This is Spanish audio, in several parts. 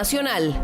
Nacional.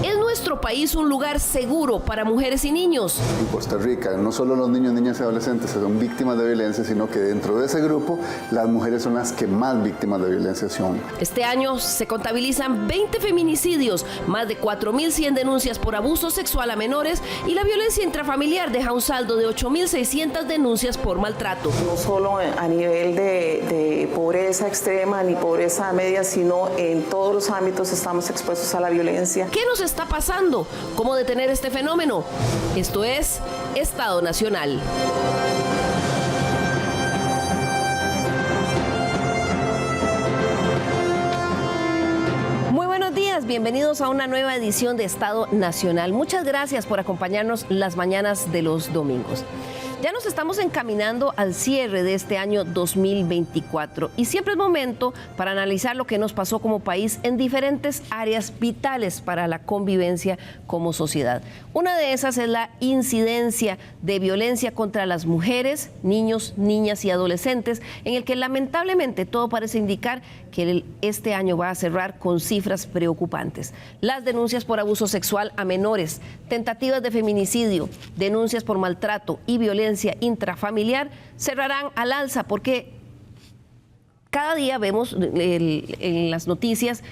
¿Es nuestro país un lugar seguro para mujeres y niños? En Costa Rica, no solo los niños, niñas y adolescentes son víctimas de violencia, sino que dentro de ese grupo, las mujeres son las que más víctimas de violencia son. Este año se contabilizan 20 feminicidios, más de 4.100 denuncias por abuso sexual a menores y la violencia intrafamiliar deja un saldo de 8.600 denuncias por maltrato. No solo a nivel de pobreza extrema ni pobreza media, sino en todos los ámbitos estamos expuestos a la violencia. ¿Qué nos está pasando? ¿Cómo detener este fenómeno? Esto es Estado Nacional. Muy buenos días, bienvenidos a una nueva edición de Estado Nacional. Muchas gracias por acompañarnos las mañanas de los domingos. Ya nos estamos encaminando al cierre de este año 2024 y siempre es momento para analizar lo que nos pasó como país en diferentes áreas vitales para la convivencia como sociedad. Una de esas es la incidencia de violencia contra las mujeres, niños, niñas y adolescentes, en el que lamentablemente todo parece indicar que este año va a cerrar con cifras preocupantes. Las denuncias por abuso sexual a menores, tentativas de feminicidio, denuncias por maltrato y violencia intrafamiliar cerrarán al alza porque cada día vemos en las noticias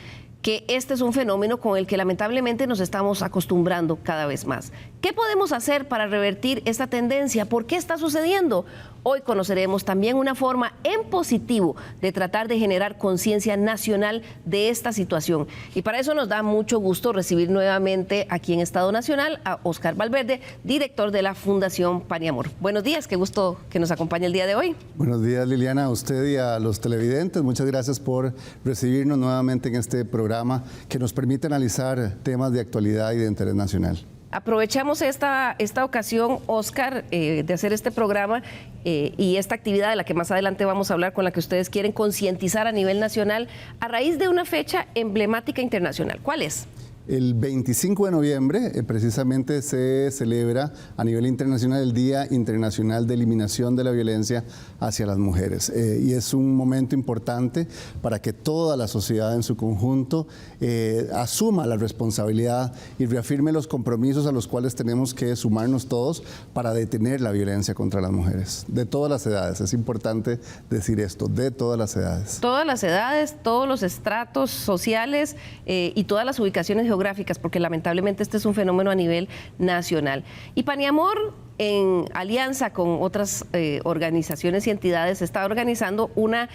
que este es un fenómeno con el que lamentablemente nos estamos acostumbrando cada vez más. ¿Qué podemos hacer para revertir esta tendencia? ¿Por qué está sucediendo? Hoy conoceremos también una forma en positivo de tratar de generar conciencia nacional de esta situación. Y para eso nos da mucho gusto recibir nuevamente aquí en Estado Nacional a Óscar Valverde, director de la Fundación Pan y Amor. Buenos días, qué gusto que nos acompañe el día de hoy. Buenos días, Liliana, a usted y a los televidentes. Muchas gracias por recibirnos nuevamente en este programa que nos permite analizar temas de actualidad y de interés nacional. Aprovechamos esta ocasión, Óscar, de hacer este programa y esta actividad de la que más adelante vamos a hablar, con la que ustedes quieren concientizar a nivel nacional a raíz de una fecha emblemática internacional. ¿Cuál es? El 25 de noviembre precisamente se celebra a nivel internacional el Día Internacional de Eliminación de la Violencia hacia las Mujeres. Y es un momento importante para que toda la sociedad en su conjunto asuma la responsabilidad y reafirme los compromisos a los cuales tenemos que sumarnos todos para detener la violencia contra las mujeres, de todas las edades. Es importante decir esto, de todas las edades. Todas las edades, todos los estratos sociales y todas las ubicaciones geográficas, porque lamentablemente este es un fenómeno a nivel nacional. Y Pan y Amor, en alianza con otras organizaciones y entidades, está organizando una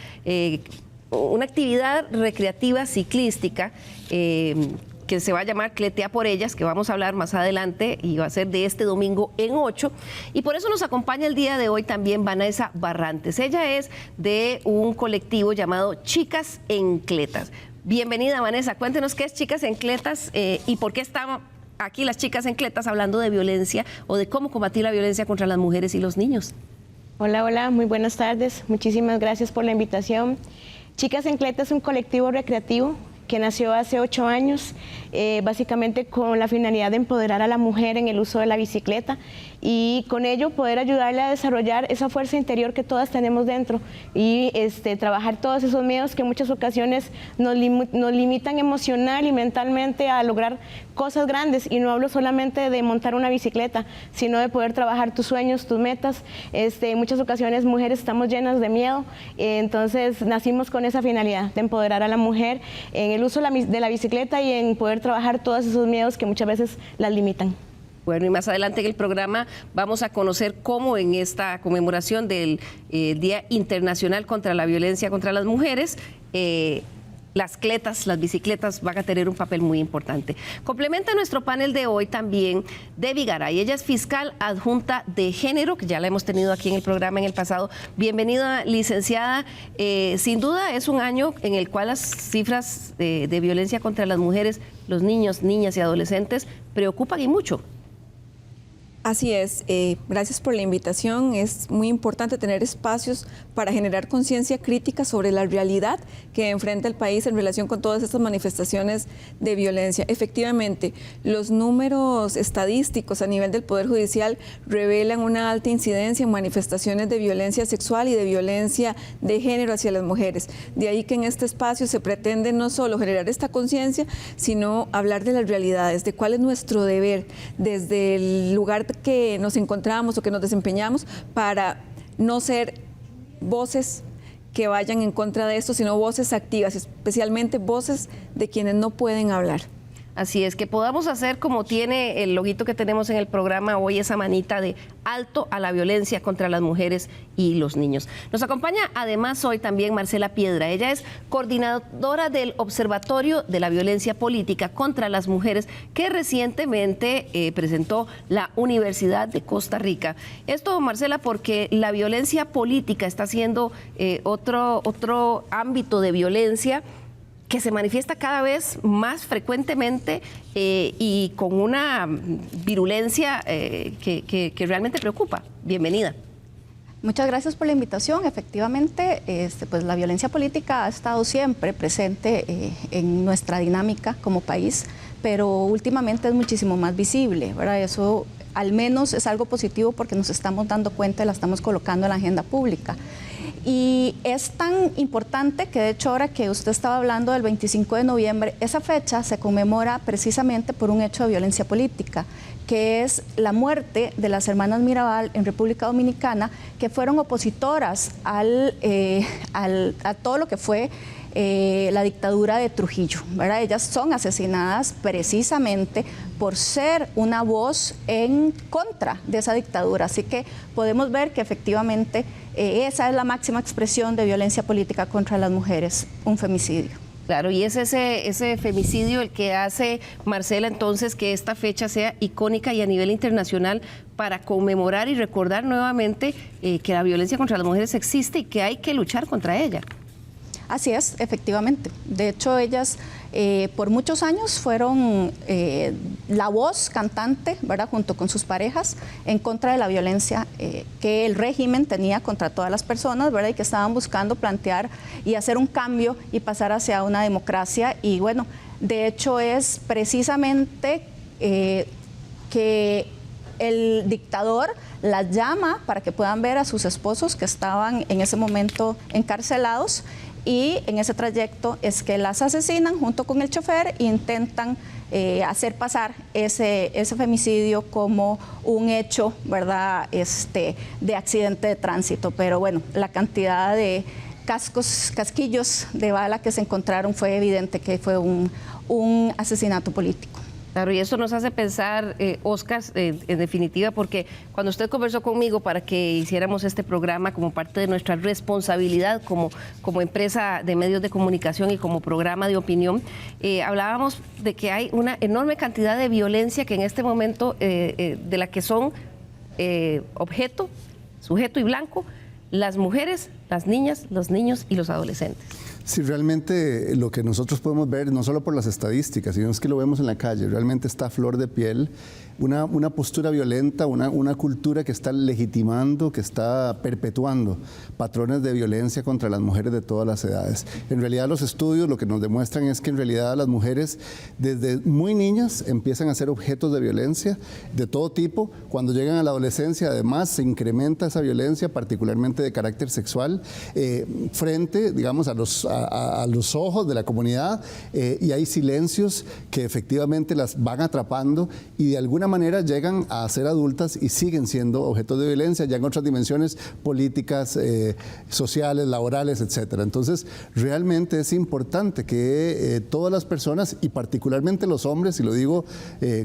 actividad recreativa ciclística que se va a llamar Cletea por Ellas, que vamos a hablar más adelante y va a ser de este domingo en 8. Y por eso nos acompaña el día de hoy también Vanessa Barrantes. Ella es de un colectivo llamado Chicas en Cletas. Bienvenida, Vanessa. Cuéntenos qué es Chicas en Cletas y por qué están aquí las Chicas en Cletas hablando de violencia o de cómo combatir la violencia contra las mujeres y los niños. Hola, hola, muy buenas tardes. Muchísimas gracias por la invitación. Chicas en Cletas es un colectivo recreativo que nació hace 8 años, básicamente con la finalidad de empoderar a la mujer en el uso de la bicicleta y con ello poder ayudarle a desarrollar esa fuerza interior que todas tenemos dentro y trabajar todos esos miedos que en muchas ocasiones nos limitan emocional y mentalmente a lograr cosas grandes. Y no hablo solamente de montar una bicicleta, sino de poder trabajar tus sueños, tus metas. En muchas ocasiones mujeres estamos llenas de miedo, entonces nacimos con esa finalidad de empoderar a la mujer en el uso de la bicicleta y en poder trabajar todos esos miedos que muchas veces las limitan. Bueno, y más adelante en el programa vamos a conocer cómo en esta conmemoración del Día Internacional contra la Violencia contra las Mujeres, las cletas, las bicicletas van a tener un papel muy importante. Complementa nuestro panel de hoy también Debbie Garay. Ella es fiscal adjunta de género, que ya la hemos tenido aquí en el programa en el pasado. Bienvenida, licenciada. Sin duda es un año en el cual las cifras de violencia contra las mujeres, los niños, niñas y adolescentes preocupan y mucho. Así es, gracias por la invitación. Es muy importante tener espacios para generar conciencia crítica sobre la realidad que enfrenta el país en relación con todas estas manifestaciones de violencia. Efectivamente, los números estadísticos a nivel del Poder Judicial revelan una alta incidencia en manifestaciones de violencia sexual y de violencia de género hacia las mujeres. De ahí que en este espacio se pretende no solo generar esta conciencia, sino hablar de las realidades, de cuál es nuestro deber desde el lugar que nos encontramos o que nos desempeñamos para no ser voces que vayan en contra de esto, sino voces activas, especialmente voces de quienes no pueden hablar. Así es, que podamos hacer como tiene el loguito que tenemos en el programa hoy, esa manita de alto a la violencia contra las mujeres y los niños. Nos acompaña además hoy también Marcela Piedra. Ella es coordinadora del Observatorio de la Violencia Política contra las Mujeres que recientemente presentó la Universidad de Costa Rica. Esto, Marcela, porque la violencia política está siendo otro ámbito de violencia que se manifiesta cada vez más frecuentemente y con una virulencia que realmente preocupa. Bienvenida. Muchas gracias por la invitación. Efectivamente, pues la violencia política ha estado siempre presente en nuestra dinámica como país, pero últimamente es muchísimo más visible, ¿verdad? Eso al menos es algo positivo porque nos estamos dando cuenta y la estamos colocando en la agenda pública. Y es tan importante que de hecho ahora que usted estaba hablando del 25 de noviembre, esa fecha se conmemora precisamente por un hecho de violencia política, que es la muerte de las hermanas Mirabal en República Dominicana, que fueron opositoras a todo lo que fue la dictadura de Trujillo, ¿verdad? Ellas son asesinadas precisamente por ser una voz en contra de esa dictadura. Así que podemos ver que efectivamente esa es la máxima expresión de violencia política contra las mujeres, un femicidio. Claro, y es ese femicidio el que hace, Marcela, entonces que esta fecha sea icónica y a nivel internacional para conmemorar y recordar nuevamente que la violencia contra las mujeres existe y que hay que luchar contra ella. Así es, efectivamente. De hecho, ellas por muchos años fueron la voz cantante, ¿verdad?, junto con sus parejas, en contra de la violencia que el régimen tenía contra todas las personas, ¿verdad?, y que estaban buscando plantear y hacer un cambio y pasar hacia una democracia. Y bueno, de hecho es precisamente que el dictador las llama para que puedan ver a sus esposos que estaban en ese momento encarcelados, y en ese trayecto es que las asesinan junto con el chofer e intentan hacer pasar ese femicidio como un hecho, ¿verdad?, de accidente de tránsito. Pero bueno, la cantidad de casquillos de bala que se encontraron fue evidente que fue un asesinato político. Claro, y eso nos hace pensar, Oscar, en definitiva, porque cuando usted conversó conmigo para que hiciéramos este programa como parte de nuestra responsabilidad como empresa de medios de comunicación y como programa de opinión, hablábamos de que hay una enorme cantidad de violencia que en este momento, de la que son objeto, sujeto y blanco, las mujeres, las niñas, los niños y los adolescentes. Sí, realmente lo que nosotros podemos ver, no solo por las estadísticas, sino es que lo vemos en la calle, realmente está a flor de piel, una postura violenta, una cultura que está legitimando, que está perpetuando patrones de violencia contra las mujeres de todas las edades. En realidad los estudios lo que nos demuestran es que en realidad las mujeres desde muy niñas empiezan a ser objetos de violencia de todo tipo. Cuando llegan a la adolescencia además se incrementa esa violencia, particularmente de carácter sexual, frente, digamos, a los ojos de la comunidad, y hay silencios que efectivamente las van atrapando y de alguna manera llegan a ser adultas y siguen siendo objetos de violencia ya en otras dimensiones políticas, sociales, laborales, etcétera. Entonces, realmente es importante que todas las personas y particularmente los hombres, y lo digo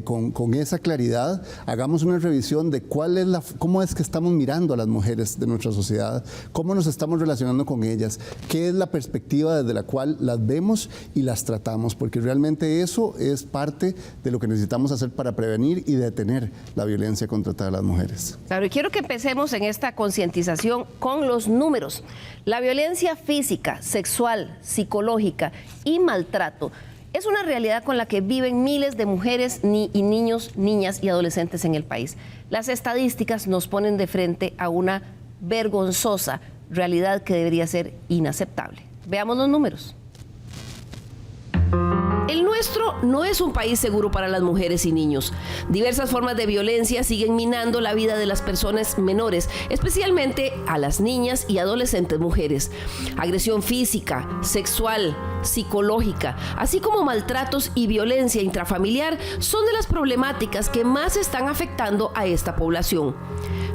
con esa claridad, hagamos una revisión de cómo es que estamos mirando a las mujeres de nuestra sociedad, cómo nos estamos relacionando con ellas, qué es la perspectiva desde la cual las vemos y las tratamos, porque realmente eso es parte de lo que necesitamos hacer para prevenir y detener la violencia contra todas las mujeres. Claro, y quiero que empecemos en esta concientización con los números. La violencia física, sexual, psicológica y maltrato Es una realidad con la que viven miles de mujeres y niños, niñas y adolescentes en el país. Las estadísticas nos ponen de frente a una vergonzosa realidad que debería ser inaceptable. Veamos los números. El nuestro no es un país seguro para las mujeres y niños. Diversas formas de violencia siguen minando la vida de las personas menores, especialmente a las niñas y adolescentes mujeres. Agresión física, sexual, psicológica, así como maltratos y violencia intrafamiliar son de las problemáticas que más están afectando a esta población.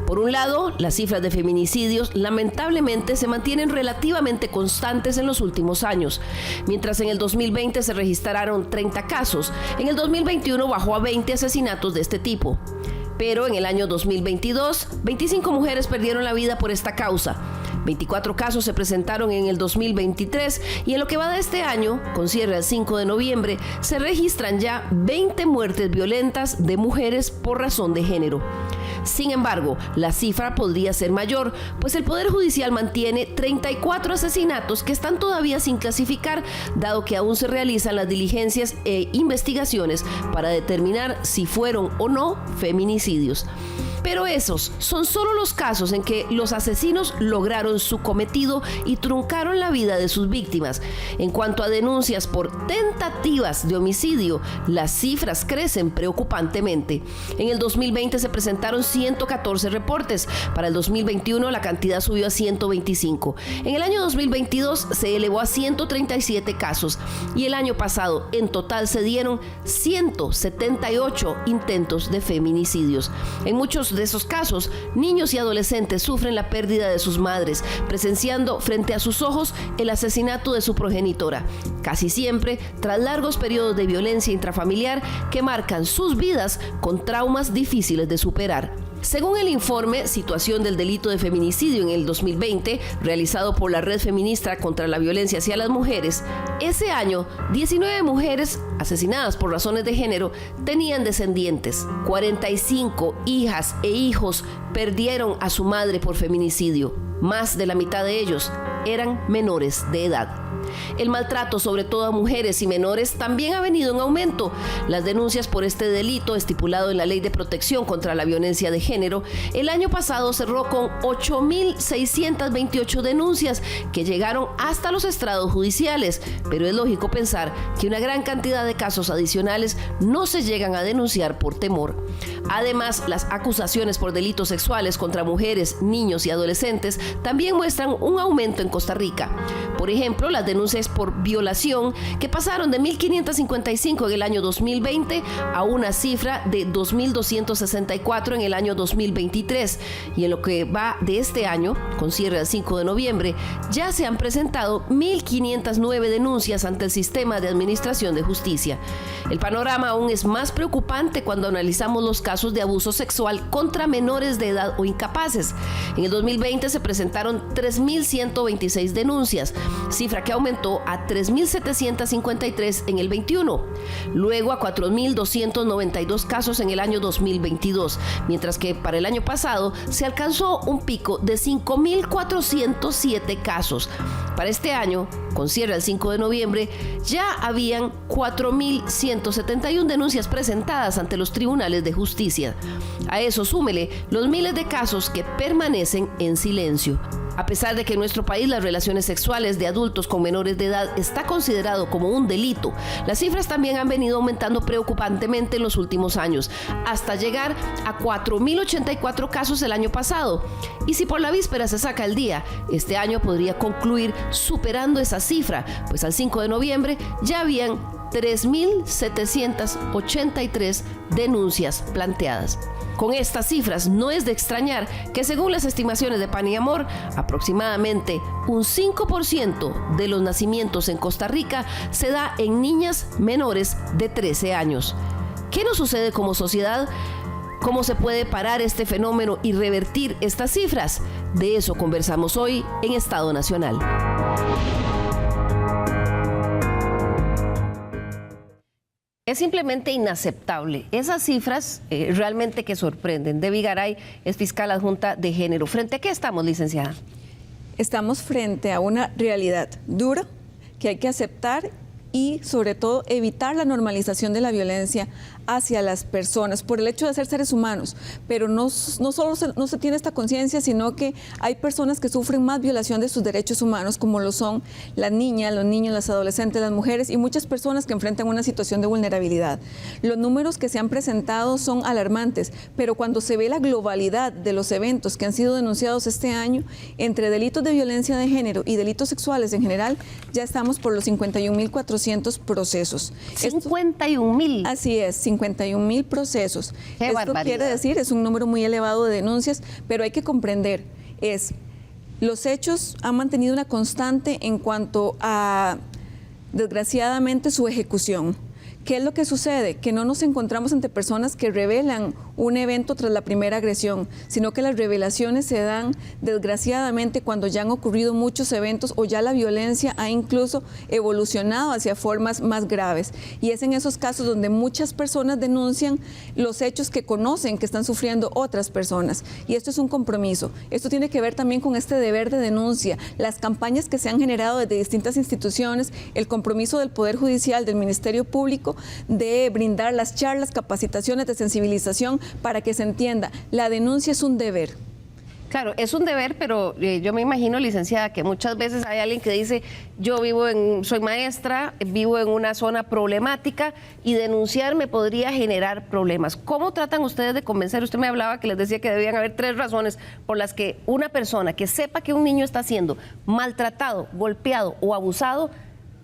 Por un lado, las cifras de feminicidios lamentablemente se mantienen relativamente constantes en los últimos años. Mientras en el 2020 se registraron 30 casos, en el 2021 bajó a 20 asesinatos de este tipo. Pero en el año 2022, 25 mujeres perdieron la vida por esta causa. 24 casos se presentaron en el 2023 y en lo que va de este año, con cierre el 5 de noviembre, se registran ya 20 muertes violentas de mujeres por razón de género. Sin embargo, la cifra podría ser mayor, pues el Poder Judicial mantiene 34 asesinatos que están todavía sin clasificar, dado que aún se realizan las diligencias e investigaciones para determinar si fueron o no feminicidios. Pero esos son solo los casos en que los asesinos lograron su cometido y truncaron la vida de sus víctimas. En cuanto a denuncias por tentativas de homicidio, las cifras crecen preocupantemente. En el 2020 se presentaron 114 reportes. Para el 2021 la cantidad subió a 125. En el año 2022 se elevó a 137 casos y el año pasado en total se dieron 178 intentos de feminicidios. En muchos de esos casos, niños y adolescentes sufren la pérdida de sus madres, presenciando frente a sus ojos el asesinato de su progenitora, casi siempre tras largos periodos de violencia intrafamiliar que marcan sus vidas con traumas difíciles de superar. Según el informe Situación del delito de feminicidio en el 2020, realizado por la Red Feminista contra la Violencia hacia las Mujeres, ese año 19 mujeres asesinadas por razones de género tenían descendientes. 45 hijas e hijos perdieron a su madre por feminicidio. Más de la mitad de ellos eran menores de edad. El maltrato, sobre todo a mujeres y menores, también ha venido en aumento. Las denuncias por este delito, estipulado en la Ley de Protección contra la Violencia de Género, el año pasado cerró con 8.628 denuncias que llegaron hasta los estrados judiciales. Pero es lógico pensar que una gran cantidad de casos adicionales no se llegan a denunciar por temor. Además, las acusaciones por delitos sexuales contra mujeres, niños y adolescentes también muestran un aumento en Costa Rica. Por ejemplo, las denuncias por violación que pasaron de 1.555 en el año 2020 a una cifra de 2.264 en el año 2023. Y en lo que va de este año, con cierre el 5 de noviembre, ya se han presentado 1.509 denuncias ante el sistema de administración de justicia. El panorama aún es más preocupante cuando analizamos los casos de abuso sexual contra menores de edad o incapaces. En el 2020 se presentaron 3.126 denuncias, cifra que aumentó a 3.753 en el 21, luego a 4.292 casos en el año 2022, mientras que para el año pasado se alcanzó un pico de 5.407 casos. Para este año, con cierre el 5 de noviembre, ya habían 4.171 denuncias presentadas ante los tribunales de justicia. A eso súmele los miles de casos que permanecen en silencio. A pesar de que en nuestro país las relaciones sexuales de adultos con menores de edad está considerado como un delito, las cifras también han venido aumentando preocupantemente en los últimos años, hasta llegar a 4.084 casos el año pasado. Y si por la víspera se saca el día, este año podría concluir superando esa cifra, pues al 5 de noviembre ya habían 3.783 denuncias planteadas. Con estas cifras no es de extrañar que, según las estimaciones de Pan y Amor, aproximadamente un 5% de los nacimientos en Costa Rica se da en niñas menores de 13 años. ¿Qué nos sucede como sociedad? ¿Cómo se puede parar este fenómeno y revertir estas cifras? De eso conversamos hoy en Estado Nacional. Es simplemente inaceptable. Esas cifras realmente que sorprenden. Debbie Garay es fiscal adjunta de género. ¿Frente a qué estamos, licenciada? Estamos frente a una realidad dura que hay que aceptar y sobre todo evitar la normalización de la violencia hacia las personas por el hecho de ser seres humanos, pero no solo no se tiene esta conciencia, sino que hay personas que sufren más violación de sus derechos humanos, como lo son las niñas, los niños, las adolescentes, las mujeres y muchas personas que enfrentan una situación de vulnerabilidad. Los números que se han presentado son alarmantes, pero cuando se ve la globalidad de los eventos que han sido denunciados este año, entre delitos de violencia de género y delitos sexuales en general, ya estamos por los 51.400 procesos. 51.000. Así es, 51.000 procesos. Qué Esto barbaridad. quiere decir, es un número muy elevado de denuncias, pero hay que comprender, los hechos han mantenido una constante en cuanto a, desgraciadamente, su ejecución. ¿Qué es lo que sucede? Que no nos encontramos ante personas que revelan un evento tras la primera agresión, sino que las revelaciones se dan desgraciadamente cuando ya han ocurrido muchos eventos o ya la violencia ha incluso evolucionado hacia formas más graves. Y es en esos casos donde muchas personas denuncian los hechos que conocen que están sufriendo otras personas. Y esto es un compromiso. Esto tiene que ver también con este deber de denuncia, las campañas que se han generado desde distintas instituciones, el compromiso del Poder Judicial, del Ministerio Público, de brindar las charlas, capacitaciones de sensibilización para que se entienda, la denuncia es un deber. Claro, es un deber, pero yo me imagino, licenciada, que muchas veces hay alguien que dice, soy maestra, vivo en una zona problemática y denunciar me podría generar problemas. ¿Cómo tratan ustedes de convencer? Usted me hablaba que les decía que debían haber 3 razones por las que una persona que sepa que un niño está siendo maltratado, golpeado o abusado,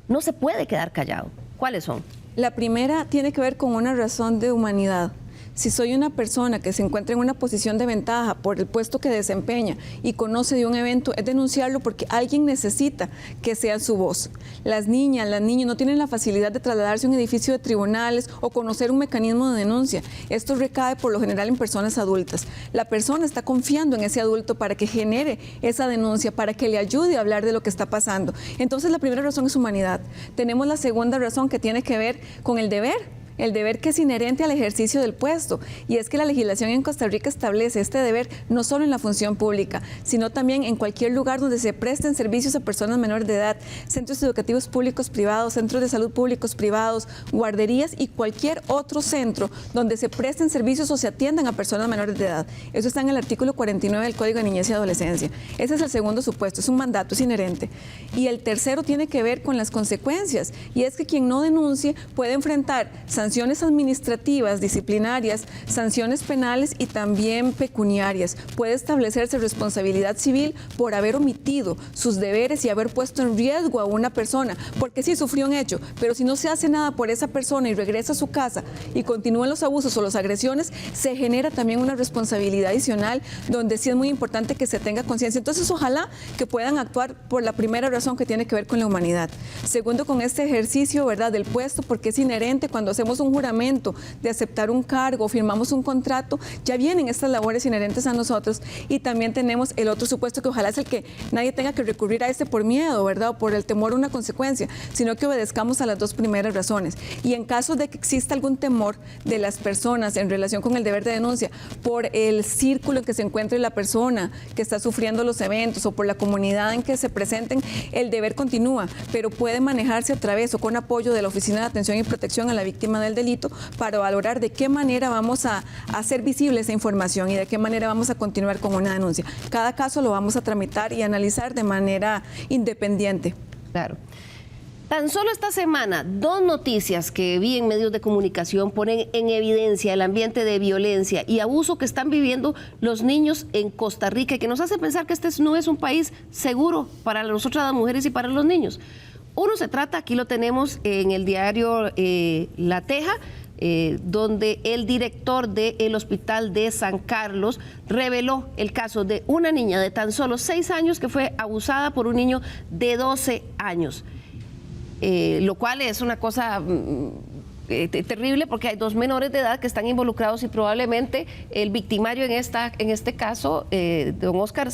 no se puede quedar callado. ¿Cuáles son? La primera tiene que ver con una razón de humanidad. Si soy una persona que se encuentra en una posición de ventaja por el puesto que desempeña y conoce de un evento, es denunciarlo porque alguien necesita que sea su voz. Las niñas, los niños no tienen la facilidad de trasladarse a un edificio de tribunales o conocer un mecanismo de denuncia. Esto recae por lo general en personas adultas. La persona está confiando en ese adulto para que genere esa denuncia, para que le ayude a hablar de lo que está pasando. Entonces, la primera razón es humanidad. Tenemos la segunda razón que tiene que ver con el deber. El deber que es inherente al ejercicio del puesto, y es que la legislación en Costa Rica establece este deber no solo en la función pública, sino también en cualquier lugar donde se presten servicios a personas menores de edad, centros educativos públicos privados, centros de salud públicos privados, guarderías y cualquier otro centro donde se presten servicios o se atiendan a personas menores de edad. Eso está en el artículo 49 del Código de Niñez y Adolescencia. Ese es el segundo supuesto, es un mandato, es inherente. Y el tercero tiene que ver con las consecuencias, y es que quien no denuncie puede enfrentar sanciones administrativas, disciplinarias, sanciones penales y también pecuniarias. Puede establecerse responsabilidad civil por haber omitido sus deberes y haber puesto en riesgo a una persona, porque sí sufrió un hecho, pero si no se hace nada por esa persona y regresa a su casa y continúan los abusos o las agresiones, se genera también una responsabilidad adicional donde sí es muy importante que se tenga conciencia. Entonces, ojalá que puedan actuar por la primera razón, que tiene que ver con la humanidad. Segundo, con este ejercicio, ¿verdad?, del puesto, porque es inherente cuando hacemos un juramento de aceptar un cargo, firmamos un contrato, ya vienen estas labores inherentes a nosotros. Y también tenemos el otro supuesto, que ojalá es el que nadie tenga que recurrir a por miedo, ¿verdad?, o por el temor a una consecuencia, sino que obedezcamos a las 2 primeras razones. Y en caso de que exista algún temor de las personas en relación con el deber de denuncia, por el círculo en que se encuentre la persona que está sufriendo los eventos o por la comunidad en que se presenten, el deber continúa, pero puede manejarse a través o con apoyo de la Oficina de Atención y Protección a la Víctima del Delito, para valorar de qué manera vamos a hacer visible esa información y de qué manera vamos a continuar con una denuncia. Cada caso lo vamos a tramitar y analizar de manera independiente. Claro. Tan solo esta semana, 2 noticias que vi en medios de comunicación ponen en evidencia el ambiente de violencia y abuso que están viviendo los niños en Costa Rica, y que nos hace pensar que este no es un país seguro para nosotras las mujeres y para los niños. Uno se trata, aquí lo tenemos en el diario La Teja, donde el director del Hospital de San Carlos reveló el caso de una niña de tan solo 6 años que fue abusada por un niño de 12 años, lo cual es una cosa terrible, porque hay 2 menores de edad que están involucrados y probablemente el victimario en este caso, don Oscar,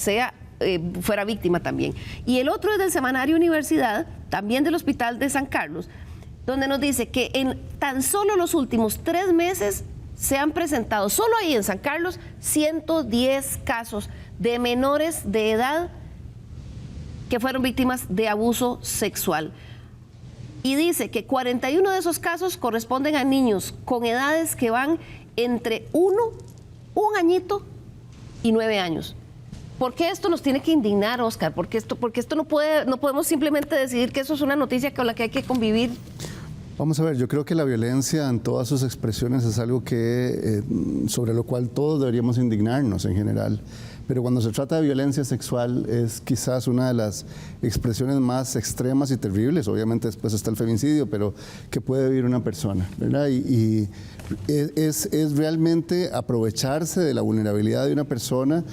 fuera víctima también. Y el otro es del semanario Universidad, también del Hospital de San Carlos, donde nos dice que en tan solo los últimos 3 meses se han presentado, solo ahí en San Carlos, 110 casos de menores de edad que fueron víctimas de abuso sexual. y dice que 41 de esos casos corresponden a niños con edades que van entre un añito y 9 años. ¿Por qué esto nos tiene que indignar, Oscar? Porque esto no podemos simplemente decidir que eso es una noticia con la que hay que convivir. Vamos a ver, yo creo que la violencia en todas sus expresiones es algo sobre lo cual todos deberíamos indignarnos en general. Pero cuando se trata de violencia sexual es quizás una de las expresiones más extremas y terribles. Obviamente después está el femicidio, pero que puede vivir una persona, ¿verdad? Y es realmente aprovecharse de la vulnerabilidad de una persona,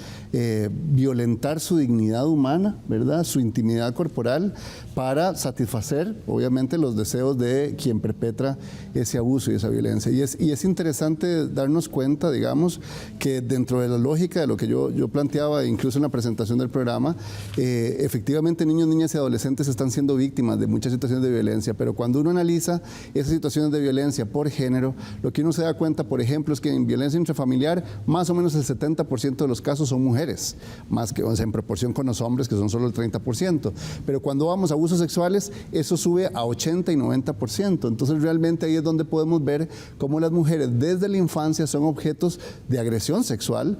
violentar su dignidad humana, ¿verdad? Su intimidad corporal para satisfacer, obviamente, los deseos de quien perpetra ese abuso y esa violencia. Y es interesante darnos cuenta, digamos, que dentro de la lógica de lo que yo planteaba, incluso en la presentación del programa, efectivamente niños, niñas y adolescentes están siendo víctimas de muchas situaciones de violencia, pero cuando uno analiza esas situaciones de violencia por género, lo que uno se da cuenta, por ejemplo, es que en violencia intrafamiliar, más o menos el 70% de los casos son mujeres, más que, o sea, en proporción con los hombres, que son solo el 30%. Pero cuando vamos a abusos sexuales, eso sube a 80 y 90%. Entonces, realmente ahí es donde podemos ver cómo las mujeres desde la infancia son objetos de agresión sexual,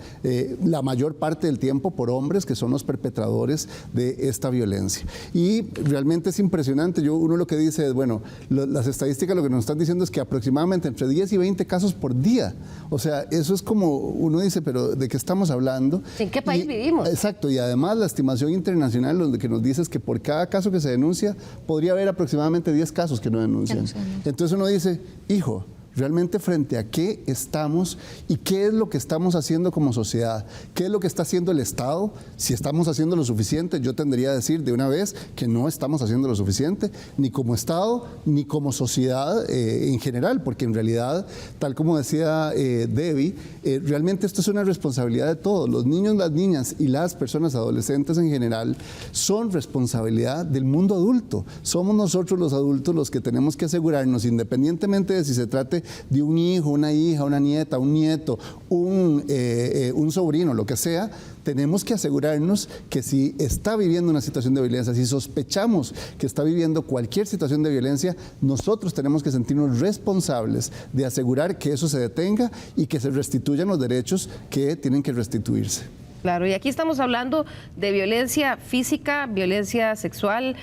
la mayor parte del tiempo por hombres que son los perpetradores de esta violencia. Y realmente es impresionante. Uno lo que dice es, bueno, las estadísticas lo que nos están diciendo es que aproximadamente entre 10 y 20 casos por día. O sea, eso es como, uno dice, pero ¿de qué estamos hablando? ¿En qué país vivimos? Exacto, y además la estimación internacional lo que nos dice es que por cada caso que se denuncia, podría haber aproximadamente 10 casos que no denuncian. Entonces uno dice, hijo, realmente frente a qué estamos y qué es lo que estamos haciendo como sociedad, qué es lo que está haciendo el Estado, si estamos haciendo lo suficiente. Yo tendría a decir de una vez que no estamos haciendo lo suficiente, ni como Estado, ni como sociedad en general, porque en realidad, tal como decía Debbie, realmente esto es una responsabilidad de todos. Los niños, las niñas y las personas adolescentes en general son responsabilidad del mundo adulto. Somos nosotros los adultos los que tenemos que asegurarnos, independientemente de si se trate de un hijo, una hija, una nieta, un nieto, un sobrino, lo que sea, tenemos que asegurarnos que si está viviendo una situación de violencia, si sospechamos que está viviendo cualquier situación de violencia, nosotros tenemos que sentirnos responsables de asegurar que eso se detenga y que se restituyan los derechos que tienen que restituirse. Claro, y aquí estamos hablando de violencia física, violencia sexual,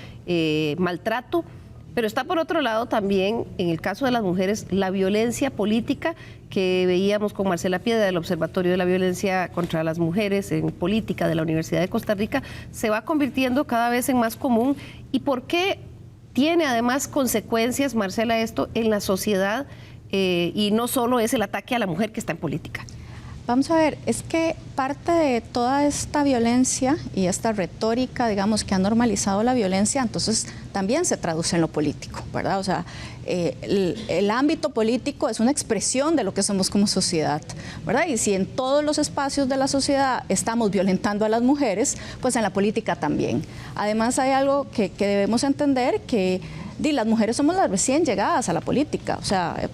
maltrato. Pero está por otro lado también, en el caso de las mujeres, la violencia política que veíamos con Marcela Piedra del Observatorio de la Violencia contra las Mujeres en Política de la Universidad de Costa Rica, se va convirtiendo cada vez en más común. ¿Y por qué tiene además consecuencias, Marcela, esto en la sociedad y no solo es el ataque a la mujer que está en política? Vamos a ver, es que parte de toda esta violencia y esta retórica, digamos, que ha normalizado la violencia, entonces también se traduce en lo político, ¿verdad? O sea, el ámbito político es una expresión de lo que somos como sociedad, ¿verdad? Y si en todos los espacios de la sociedad estamos violentando a las mujeres, pues en la política también. Además hay algo que debemos entender, que las mujeres somos las recién llegadas a la política, o sea,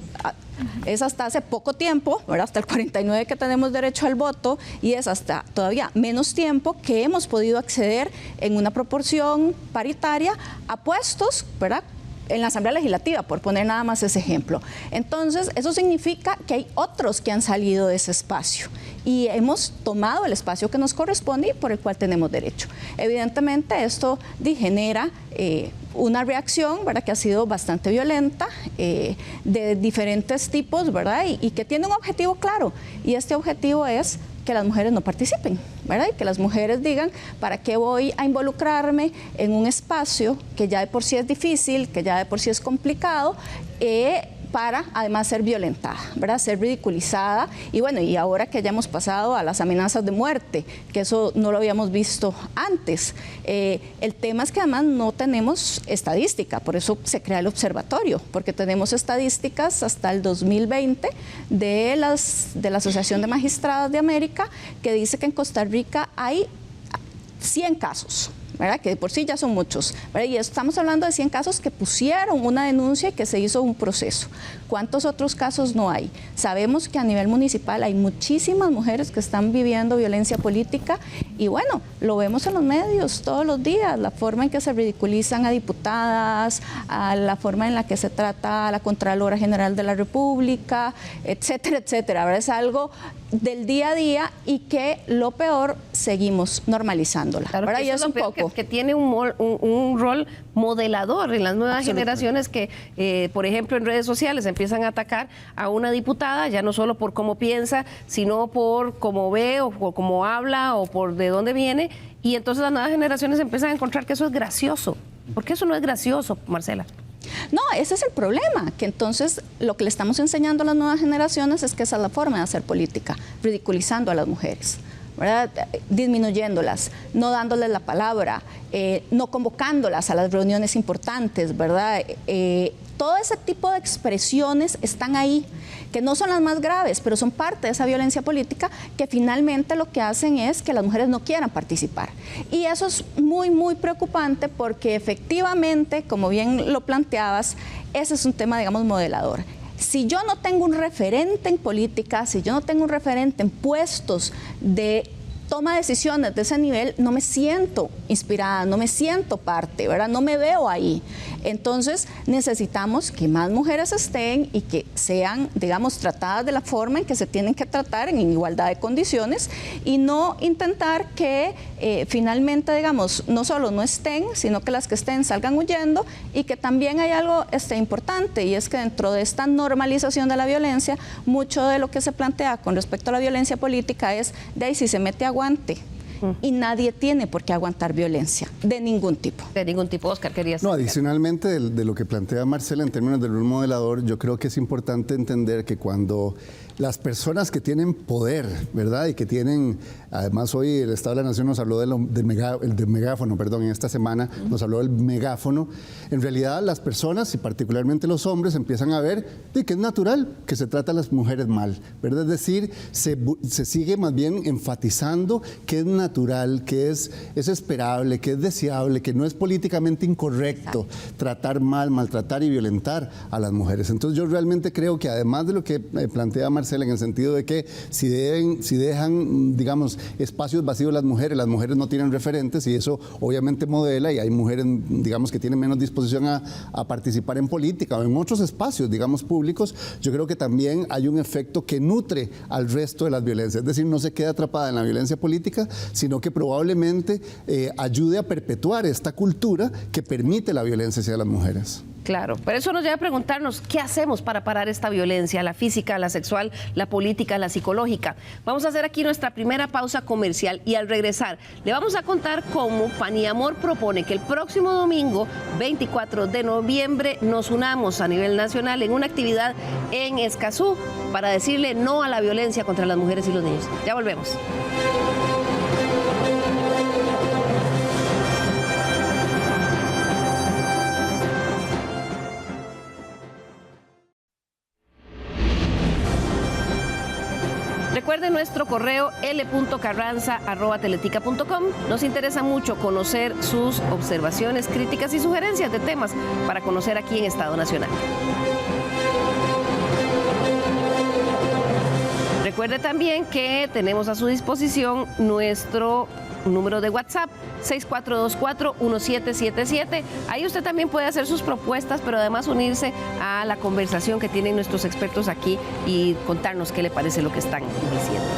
es hasta hace poco tiempo, ¿verdad? Hasta el 49 que tenemos derecho al voto, y es hasta todavía menos tiempo que hemos podido acceder en una proporción paritaria a puestos, ¿verdad?, en la Asamblea Legislativa, por poner nada más ese ejemplo. Entonces, eso significa que hay otros que han salido de ese espacio y hemos tomado el espacio que nos corresponde y por el cual tenemos derecho. Evidentemente, esto genera una reacción, ¿verdad?, que ha sido bastante violenta, de diferentes tipos, ¿verdad?, y que tiene un objetivo claro, y este objetivo es que las mujeres no participen, ¿verdad? Y que las mujeres digan, ¿para qué voy a involucrarme en un espacio que ya de por sí es difícil, que ya de por sí es complicado, para además ser violentada, ¿verdad?, ser ridiculizada? Y bueno, y ahora que ya hemos pasado a las amenazas de muerte, que eso no lo habíamos visto antes. El tema es que además no tenemos estadística, por eso se crea el observatorio, porque tenemos estadísticas hasta el 2020 de la Asociación de Magistradas de América, que dice que en Costa Rica hay 100 casos, ¿verdad?, que de por sí ya son muchos, ¿verdad? Y estamos hablando de 100 casos que pusieron una denuncia y que se hizo un proceso. ¿Cuántos otros casos no hay? Sabemos que a nivel municipal hay muchísimas mujeres que están viviendo violencia política Y bueno, lo vemos en los medios todos los días, la forma en que se ridiculizan a diputadas, a la forma en la que se trata a la Contralora General de la República, etcétera, etcétera. ¿Verdad? Es algo del día a día y que lo peor, seguimos normalizándola. Claro, ¿verdad? que Y eso es un lo peor, poco. que tiene un rol modelador en las nuevas generaciones que, por ejemplo, en redes sociales empiezan a atacar a una diputada, ya no solo por cómo piensa, sino por cómo ve o por cómo habla o por de dónde viene, y entonces las nuevas generaciones empiezan a encontrar que eso es gracioso. ¿Por qué eso no es gracioso, Marcela? No, ese es el problema, que entonces lo que le estamos enseñando a las nuevas generaciones es que esa es la forma de hacer política, ridiculizando a las mujeres, ¿verdad? Disminuyéndolas, no dándoles la palabra, no convocándolas a las reuniones importantes, ¿verdad? Todo ese tipo de expresiones están ahí, que no son las más graves, pero son parte de esa violencia política que finalmente lo que hacen es que las mujeres no quieran participar. Y eso es muy, muy preocupante porque efectivamente, como bien lo planteabas, ese es un tema, digamos, modelador. Si yo no tengo un referente en política, si yo no tengo un referente en puestos de toma de decisiones de ese nivel, no me siento inspirada, no me siento parte, ¿verdad? No me veo ahí. Entonces necesitamos que más mujeres estén y que sean, digamos, tratadas de la forma en que se tienen que tratar, en igualdad de condiciones, y no intentar que finalmente, digamos, no solo no estén, sino que las que estén salgan huyendo, y que también hay algo importante, y es que dentro de esta normalización de la violencia, mucho de lo que se plantea con respecto a la violencia política es de ahí si se mete aguante. Y nadie tiene por qué aguantar violencia de ningún tipo. De ningún tipo. Oscar, querías. No, adicionalmente de lo que plantea Marcela en términos del rol modelador, yo creo que es importante entender que cuando las personas que tienen poder, ¿verdad? Y que tienen, además hoy el Estado de la Nación nos habló del megáfono, en esta semana nos habló del megáfono. En realidad las personas, y particularmente los hombres, empiezan a ver de que es natural que se trata a las mujeres mal, ¿verdad? Es decir, se sigue más bien enfatizando que es natural, que es esperable, que es deseable, que no es políticamente incorrecto tratar mal, maltratar y violentar a las mujeres. Entonces yo realmente creo que además de lo que plantea Marcela, en el sentido de que si dejan, digamos, espacios vacíos las mujeres no tienen referentes, y eso obviamente modela, y hay mujeres, digamos, que tienen menos disposición a participar en política o en otros espacios, digamos, públicos. Yo creo que también hay un efecto que nutre al resto de las violencias, es decir, no se queda atrapada en la violencia política, sino que probablemente ayude a perpetuar esta cultura que permite la violencia hacia las mujeres. Claro, pero eso nos lleva a preguntarnos qué hacemos para parar esta violencia, la física, la sexual, la política, la psicológica. Vamos a hacer aquí nuestra primera pausa comercial y al regresar le vamos a contar cómo Paniamor propone que el próximo domingo, 24 de noviembre, nos unamos a nivel nacional en una actividad en Escazú para decirle no a la violencia contra las mujeres y los niños. Ya volvemos. Recuerde nuestro correo l.carranza@teletica.com. Nos interesa mucho conocer sus observaciones, críticas y sugerencias de temas para conocer aquí en Estado Nacional. Recuerde también que tenemos a su disposición nuestro número de WhatsApp, 6424-1777. Ahí usted también puede hacer sus propuestas, pero además unirse a la conversación que tienen nuestros expertos aquí y contarnos qué le parece lo que están diciendo.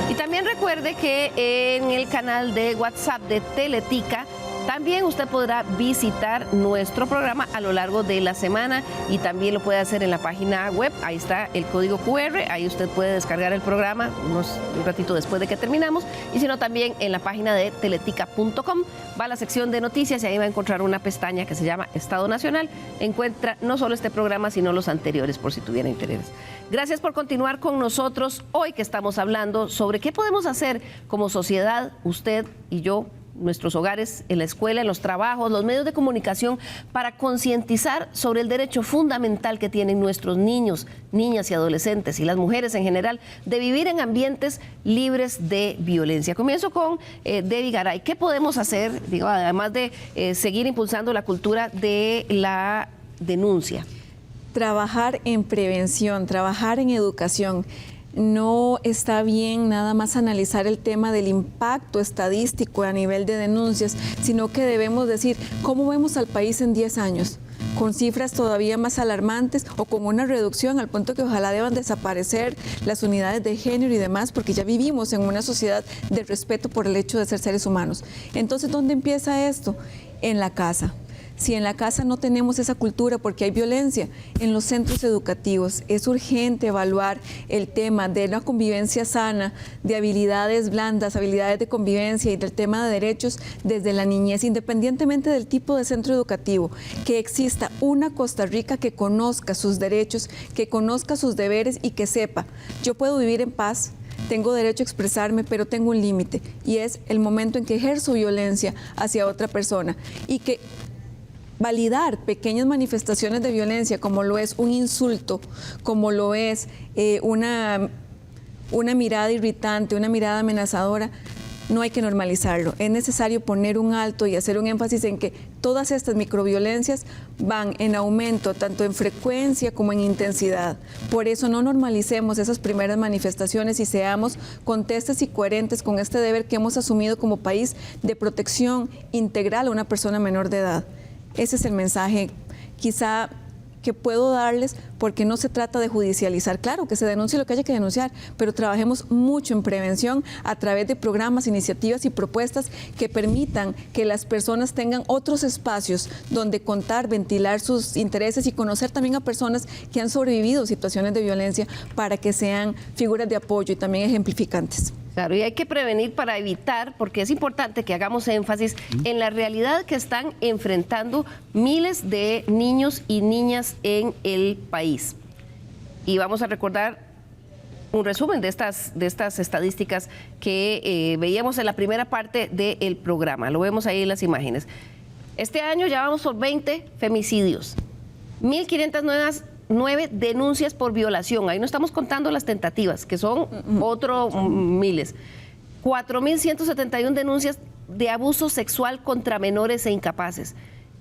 Y también recuerde que en el canal de WhatsApp de Teletica también usted podrá visitar nuestro programa a lo largo de la semana, y también lo puede hacer en la página web. Ahí está el código QR, ahí usted puede descargar el programa un ratito después de que terminamos, y si no, también en la página de teletica.com va a la sección de noticias y ahí va a encontrar una pestaña que se llama Estado Nacional. Encuentra no solo este programa, sino los anteriores, por si tuviera interés. Gracias por continuar con nosotros hoy, que estamos hablando sobre qué podemos hacer como sociedad, usted y yo, nuestros hogares, en la escuela, en los trabajos, los medios de comunicación, para concientizar sobre el derecho fundamental que tienen nuestros niños, niñas y adolescentes, y las mujeres en general, de vivir en ambientes libres de violencia. Comienzo con Debbie Garay. ¿Qué podemos hacer, además de seguir impulsando la cultura de la denuncia? Trabajar en prevención, trabajar en educación. no está bien nada más analizar el tema del impacto estadístico a nivel de denuncias, sino que debemos decir, ¿cómo vemos al país en 10 años? Con cifras todavía más alarmantes o con una reducción al punto que ojalá deban desaparecer las unidades de género y demás, porque ya vivimos en una sociedad de respeto por el hecho de ser seres humanos. Entonces, ¿dónde empieza esto? En la casa. Si en la casa no tenemos esa cultura porque hay violencia, en los centros educativos es urgente evaluar el tema de una convivencia sana, de habilidades blandas, habilidades de convivencia y del tema de derechos desde la niñez, independientemente del tipo de centro educativo, que exista una Costa Rica que conozca sus derechos, que conozca sus deberes y que sepa, yo puedo vivir en paz, tengo derecho a expresarme, pero tengo un límite y es el momento en que ejerzo violencia hacia otra persona y que validar pequeñas manifestaciones de violencia como lo es un insulto, como lo es una mirada irritante, una mirada amenazadora, no hay que normalizarlo. Es necesario poner un alto y hacer un énfasis en que todas estas microviolencias van en aumento, tanto en frecuencia como en intensidad. Por eso no normalicemos esas primeras manifestaciones y seamos contestes y coherentes con este deber que hemos asumido como país de protección integral a una persona menor de edad. Ese es el mensaje quizá que puedo darles, porque no se trata de judicializar. Claro, que se denuncie lo que haya que denunciar, pero trabajemos mucho en prevención a través de programas, iniciativas y propuestas que permitan que las personas tengan otros espacios donde contar, ventilar sus intereses y conocer también a personas que han sobrevivido situaciones de violencia para que sean figuras de apoyo y también ejemplificantes. Claro, y hay que prevenir para evitar, porque es importante que hagamos énfasis en la realidad que están enfrentando miles de niños y niñas en el país. Y vamos a recordar un resumen de estas estadísticas que veíamos en la primera parte del programa. Lo vemos ahí en las imágenes. Este año ya vamos por 20 femicidios, 1.509 denuncias por violación. Ahí no estamos contando las tentativas, que son miles. 4.171 denuncias de abuso sexual contra menores e incapaces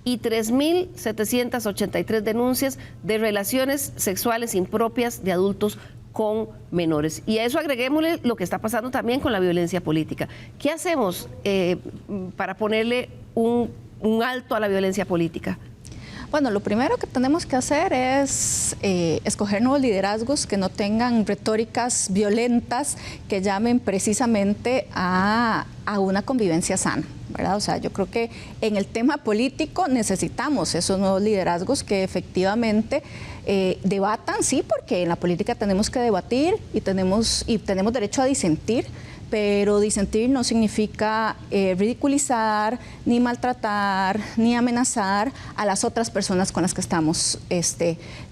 y 3.783 denuncias de relaciones sexuales impropias de adultos con menores. Y a eso agreguémosle lo que está pasando también con la violencia política. ¿Qué hacemos para ponerle un alto a la violencia política? Bueno, lo primero que tenemos que hacer es escoger nuevos liderazgos que no tengan retóricas violentas que llamen precisamente a una convivencia sana, ¿verdad? O sea, yo creo que en el tema político necesitamos esos nuevos liderazgos que efectivamente debatan, sí, porque en la política tenemos que debatir y tenemos derecho a disentir, pero disentir no significa ridiculizar, ni maltratar, ni amenazar a las otras personas con las que estamos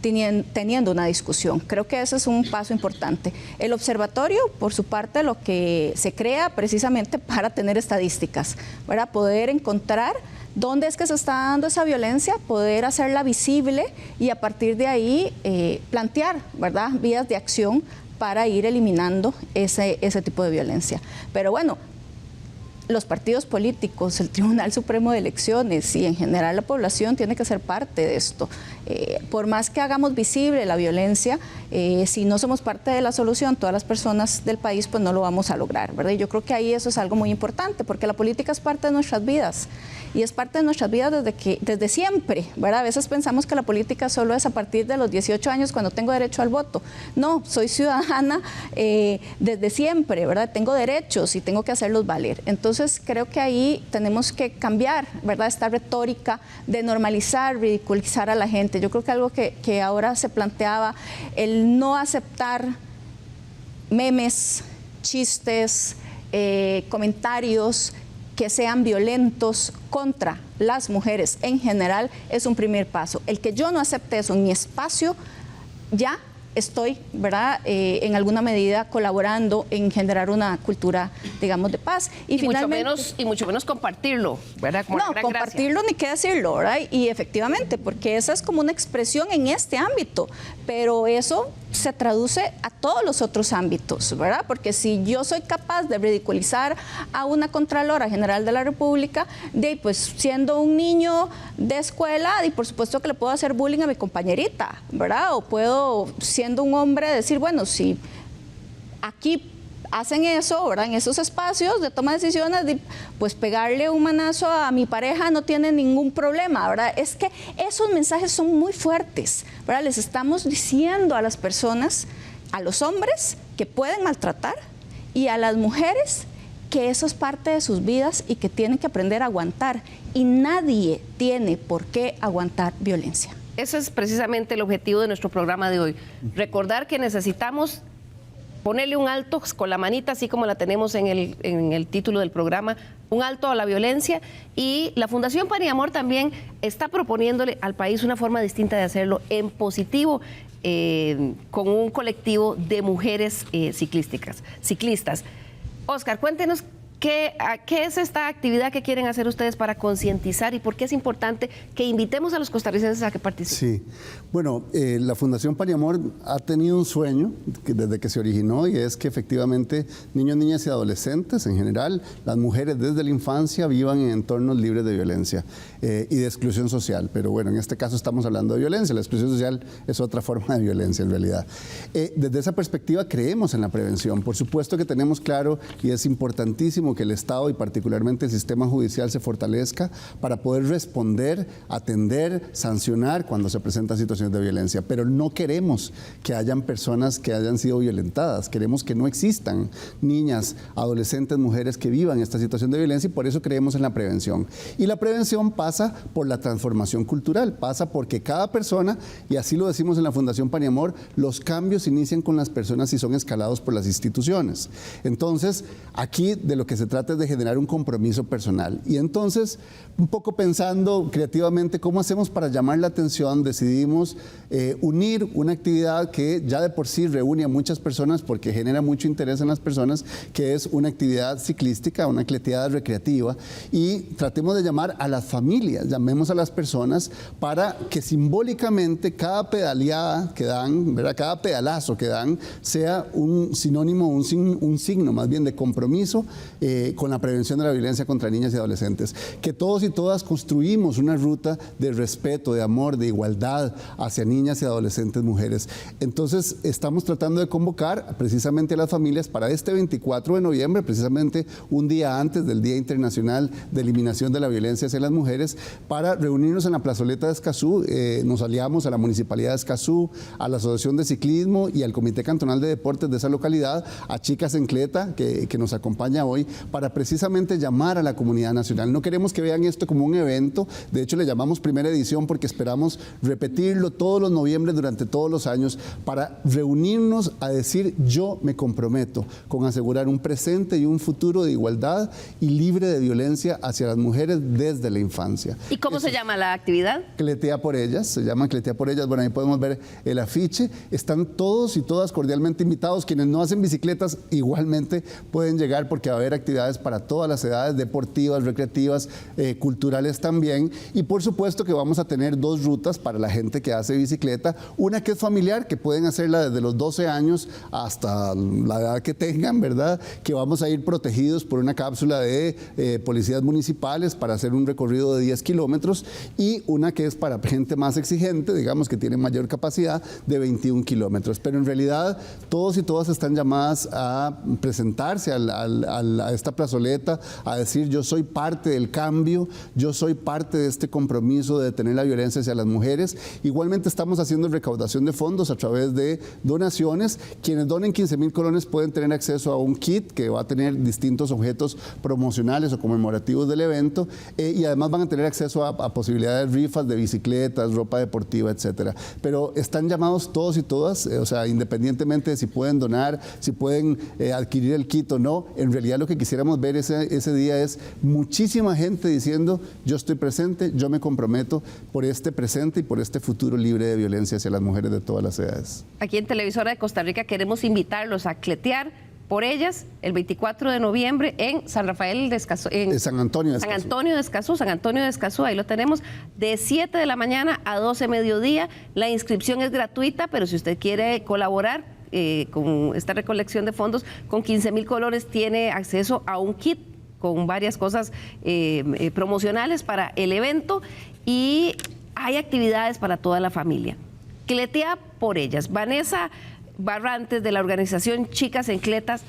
teniendo una discusión. Creo que ese es un paso importante. El observatorio, por su parte, lo que se crea precisamente para tener estadísticas, para poder encontrar dónde es que se está dando esa violencia, poder hacerla visible y a partir de ahí plantear, ¿verdad?, vías de acción para ir eliminando ese tipo de violencia. Pero bueno, los partidos políticos, el Tribunal Supremo de Elecciones y en general la población tiene que ser parte de esto. Por más que hagamos visible la violencia, si no somos parte de la solución, todas las personas del país, pues no lo vamos a lograr, ¿verdad? Y yo creo que ahí eso es algo muy importante, porque la política es parte de nuestras vidas. Y es parte de nuestras vidas desde siempre, ¿verdad? A veces pensamos que la política solo es a partir de los 18 años cuando tengo derecho al voto. No, soy ciudadana desde siempre, ¿verdad? Tengo derechos y tengo que hacerlos valer. Entonces creo que ahí tenemos que cambiar, ¿verdad?, esta retórica de normalizar, ridiculizar a la gente. Yo creo que algo que ahora se planteaba, el no aceptar memes, chistes, comentarios que sean violentos contra las mujeres en general es un primer paso. El que yo no acepte eso en mi espacio, ya estoy, ¿verdad?, en alguna medida colaborando en generar una cultura, digamos, de paz. Y mucho menos compartirlo, ¿verdad? Como no, compartirlo gracia. Ni qué decirlo, ¿verdad? Y efectivamente, porque esa es como una expresión en este ámbito, pero eso se traduce a todos los otros ámbitos, ¿verdad? Porque si yo soy capaz de ridiculizar a una Contralora General de la República, pues siendo un niño de escuela, y por supuesto que le puedo hacer bullying a mi compañerita, ¿verdad? O puedo, siendo un hombre, decir, bueno, si aquí hacen eso, ¿verdad? En esos espacios de toma de decisiones, pues pegarle un manazo a mi pareja no tiene ningún problema, ¿verdad? Es que esos mensajes son muy fuertes, ¿verdad? Les estamos diciendo a las personas, a los hombres que pueden maltratar y a las mujeres que eso es parte de sus vidas y que tienen que aprender a aguantar. Y nadie tiene por qué aguantar violencia. Ese es precisamente el objetivo de nuestro programa de hoy. Recordar que necesitamos ponerle un alto con la manita, así como la tenemos en el título del programa, un alto a la violencia. Y la Fundación Pan y Amor también está proponiéndole al país una forma distinta de hacerlo en positivo, con un colectivo de mujeres ciclistas. Óscar, cuéntenos qué es esta actividad que quieren hacer ustedes para concientizar y por qué es importante que invitemos a los costarricenses a que participen. Sí, bueno, la Fundación Pan y Amor ha tenido un sueño desde que se originó, y es que efectivamente niños, niñas y adolescentes en general, las mujeres desde la infancia, vivan en entornos libres de violencia y de exclusión social. Pero bueno, en este caso estamos hablando de violencia. La exclusión social es otra forma de violencia en realidad. Desde esa perspectiva creemos en la prevención. Por supuesto que tenemos claro, y es importantísimo, que el Estado y particularmente el sistema judicial se fortalezca para poder responder, atender, sancionar cuando se presentan situaciones de violencia. Pero no queremos que hayan personas que hayan sido violentadas. Queremos que no existan niñas, adolescentes, mujeres que vivan esta situación de violencia, y por eso creemos en la prevención. Y la prevención pasa por la transformación cultural, pasa porque cada persona, y así lo decimos en la Fundación Pan y Amor, los cambios inician con las personas y son escalados por las instituciones. Entonces, aquí de lo que se trata es de generar un compromiso personal. Y entonces, un poco pensando creativamente cómo hacemos para llamar la atención, decidimos unir una actividad que ya de por sí reúne a muchas personas porque genera mucho interés en las personas, que es una actividad ciclística, una cleteada recreativa, y tratemos de llamar a las familias, llamemos a las personas para que simbólicamente cada pedaleada que dan, ¿verdad? Cada pedalazo que dan sea un sinónimo, un signo más bien de compromiso con la prevención de la violencia contra niñas y adolescentes. Que todos y todas construimos una ruta de respeto, de amor, de igualdad hacia niñas y adolescentes mujeres. Entonces, estamos tratando de convocar precisamente a las familias para este 24 de noviembre, precisamente un día antes del Día Internacional de Eliminación de la Violencia hacia las Mujeres, para reunirnos en la plazoleta de Escazú. Nos aliamos a la Municipalidad de Escazú, a la Asociación de Ciclismo y al Comité Cantonal de Deportes de esa localidad, a Chicas en Cleta, que nos acompaña hoy, para precisamente llamar a la comunidad nacional. No queremos que vean esto como un evento, de hecho le llamamos primera edición porque esperamos repetirlo todos los noviembres durante todos los años para reunirnos a decir: yo me comprometo con asegurar un presente y un futuro de igualdad y libre de violencia hacia las mujeres desde la infancia. ¿Y cómo se llama la actividad? Cletea por ellas, se llama Cletea por ellas. Bueno, ahí podemos ver el afiche. Están todos y todas cordialmente invitados. Quienes no hacen bicicletas igualmente pueden llegar porque va a haber actividades para todas las edades, deportivas, recreativas, culturales también. Y por supuesto que vamos a tener dos rutas para la gente que hace bicicleta. Una que es familiar, que pueden hacerla desde los 12 años hasta la edad que tengan, ¿verdad? Que vamos a ir protegidos por una cápsula de policías municipales para hacer un recorrido de 10 kilómetros. Y una que es para gente más exigente, digamos que tiene mayor capacidad, de 21 kilómetros. Pero en realidad todos y todas están llamadas a presentarse a esta plazoleta, a decir: yo soy parte del cambio, yo soy parte de este compromiso de detener la violencia hacia las mujeres. Igualmente estamos haciendo recaudación de fondos a través de donaciones. Quienes donen 15,000 colones pueden tener acceso a un kit que va a tener distintos objetos promocionales o conmemorativos del evento, y además van a tener acceso a posibilidades de rifas de bicicletas, ropa deportiva, etcétera. Pero están llamados todos y todas, o sea, independientemente de si pueden donar, si pueden adquirir el kit o no. En realidad lo que quisiéramos ver ese día es muchísima gente diciendo: yo estoy presente, yo me comprometo por este presente y por este futuro libre de violencia hacia las mujeres de todas las edades. Aquí en Televisora de Costa Rica queremos invitarlos a cletear por ellas el 24 de noviembre en San Rafael de Escazú, en San Antonio de Escazú. San Antonio de Escazú, ahí lo tenemos, de 7 de la mañana a 12 mediodía. La inscripción es gratuita, pero si usted quiere colaborar con esta recolección de fondos, con 15,000 colones tiene acceso a un kit con varias cosas promocionales para el evento, y hay actividades para toda la familia. Cletea por ellas. Vanessa Barrantes, de la organización Chicas Encletas,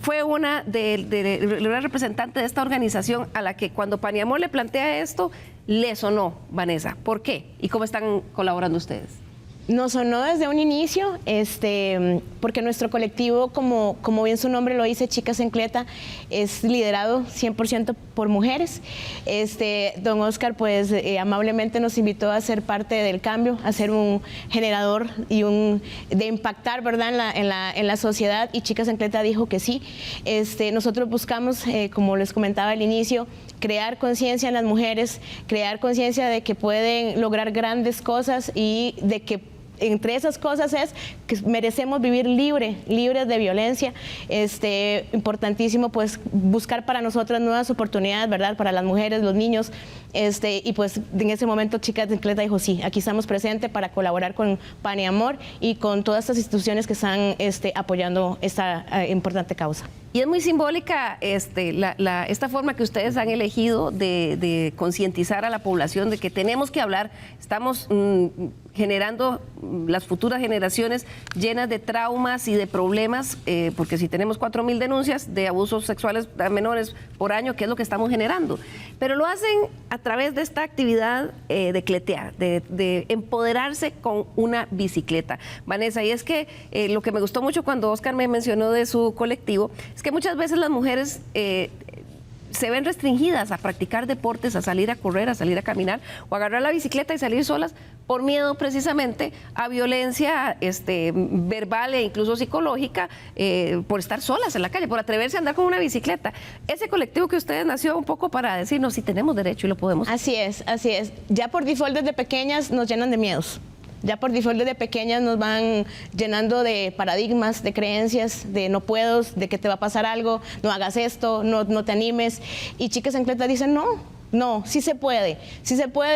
fue una representante de esta organización a la que cuando Paniamor le plantea esto, le sonó, Vanessa. ¿Por qué? ¿Y cómo están colaborando ustedes? Nos sonó desde un inicio, porque nuestro colectivo, como bien su nombre lo dice, Chicas Encleta, es liderado 100% por mujeres. Don Oscar, pues, amablemente nos invitó a ser parte del cambio, a ser un generador y de impactar, ¿verdad?, en la sociedad, y Chicas Encleta dijo que sí. Nosotros buscamos, como les comentaba al inicio, crear conciencia en las mujeres, crear conciencia de que pueden lograr grandes cosas y de que entre esas cosas es que merecemos vivir libres de violencia. Importantísimo, pues, buscar para nosotras nuevas oportunidades, ¿verdad?, para las mujeres, los niños. Y pues en ese momento Chicas Encleta dijo, sí, aquí estamos presentes para colaborar con Paniamor y con todas estas instituciones que están apoyando esta importante causa. Y es muy simbólica esta forma que ustedes han elegido de concientizar a la población de que tenemos que hablar. Estamos generando las futuras generaciones llenas de traumas y de problemas, porque si tenemos 4.000 denuncias de abusos sexuales a menores por año, ¿qué es lo que estamos generando? Pero lo hacen a través de esta actividad de cletear, de empoderarse con una bicicleta. Vanessa, y es que lo que me gustó mucho cuando Oscar me mencionó de su colectivo, es que muchas veces las mujeres se ven restringidas a practicar deportes, a salir a correr, a salir a caminar o a agarrar la bicicleta y salir solas por miedo precisamente a violencia verbal e incluso psicológica, por estar solas en la calle, por atreverse a andar con una bicicleta. Ese colectivo que ustedes nació un poco para decirnos si tenemos derecho y lo podemos. Así es. Ya por default desde pequeñas nos llenan de miedos. Ya por default desde pequeñas nos van llenando de paradigmas, de creencias, de no puedo, de que te va a pasar algo, no hagas esto, no te animes. Y Chicas Encletas dicen, no, sí se puede,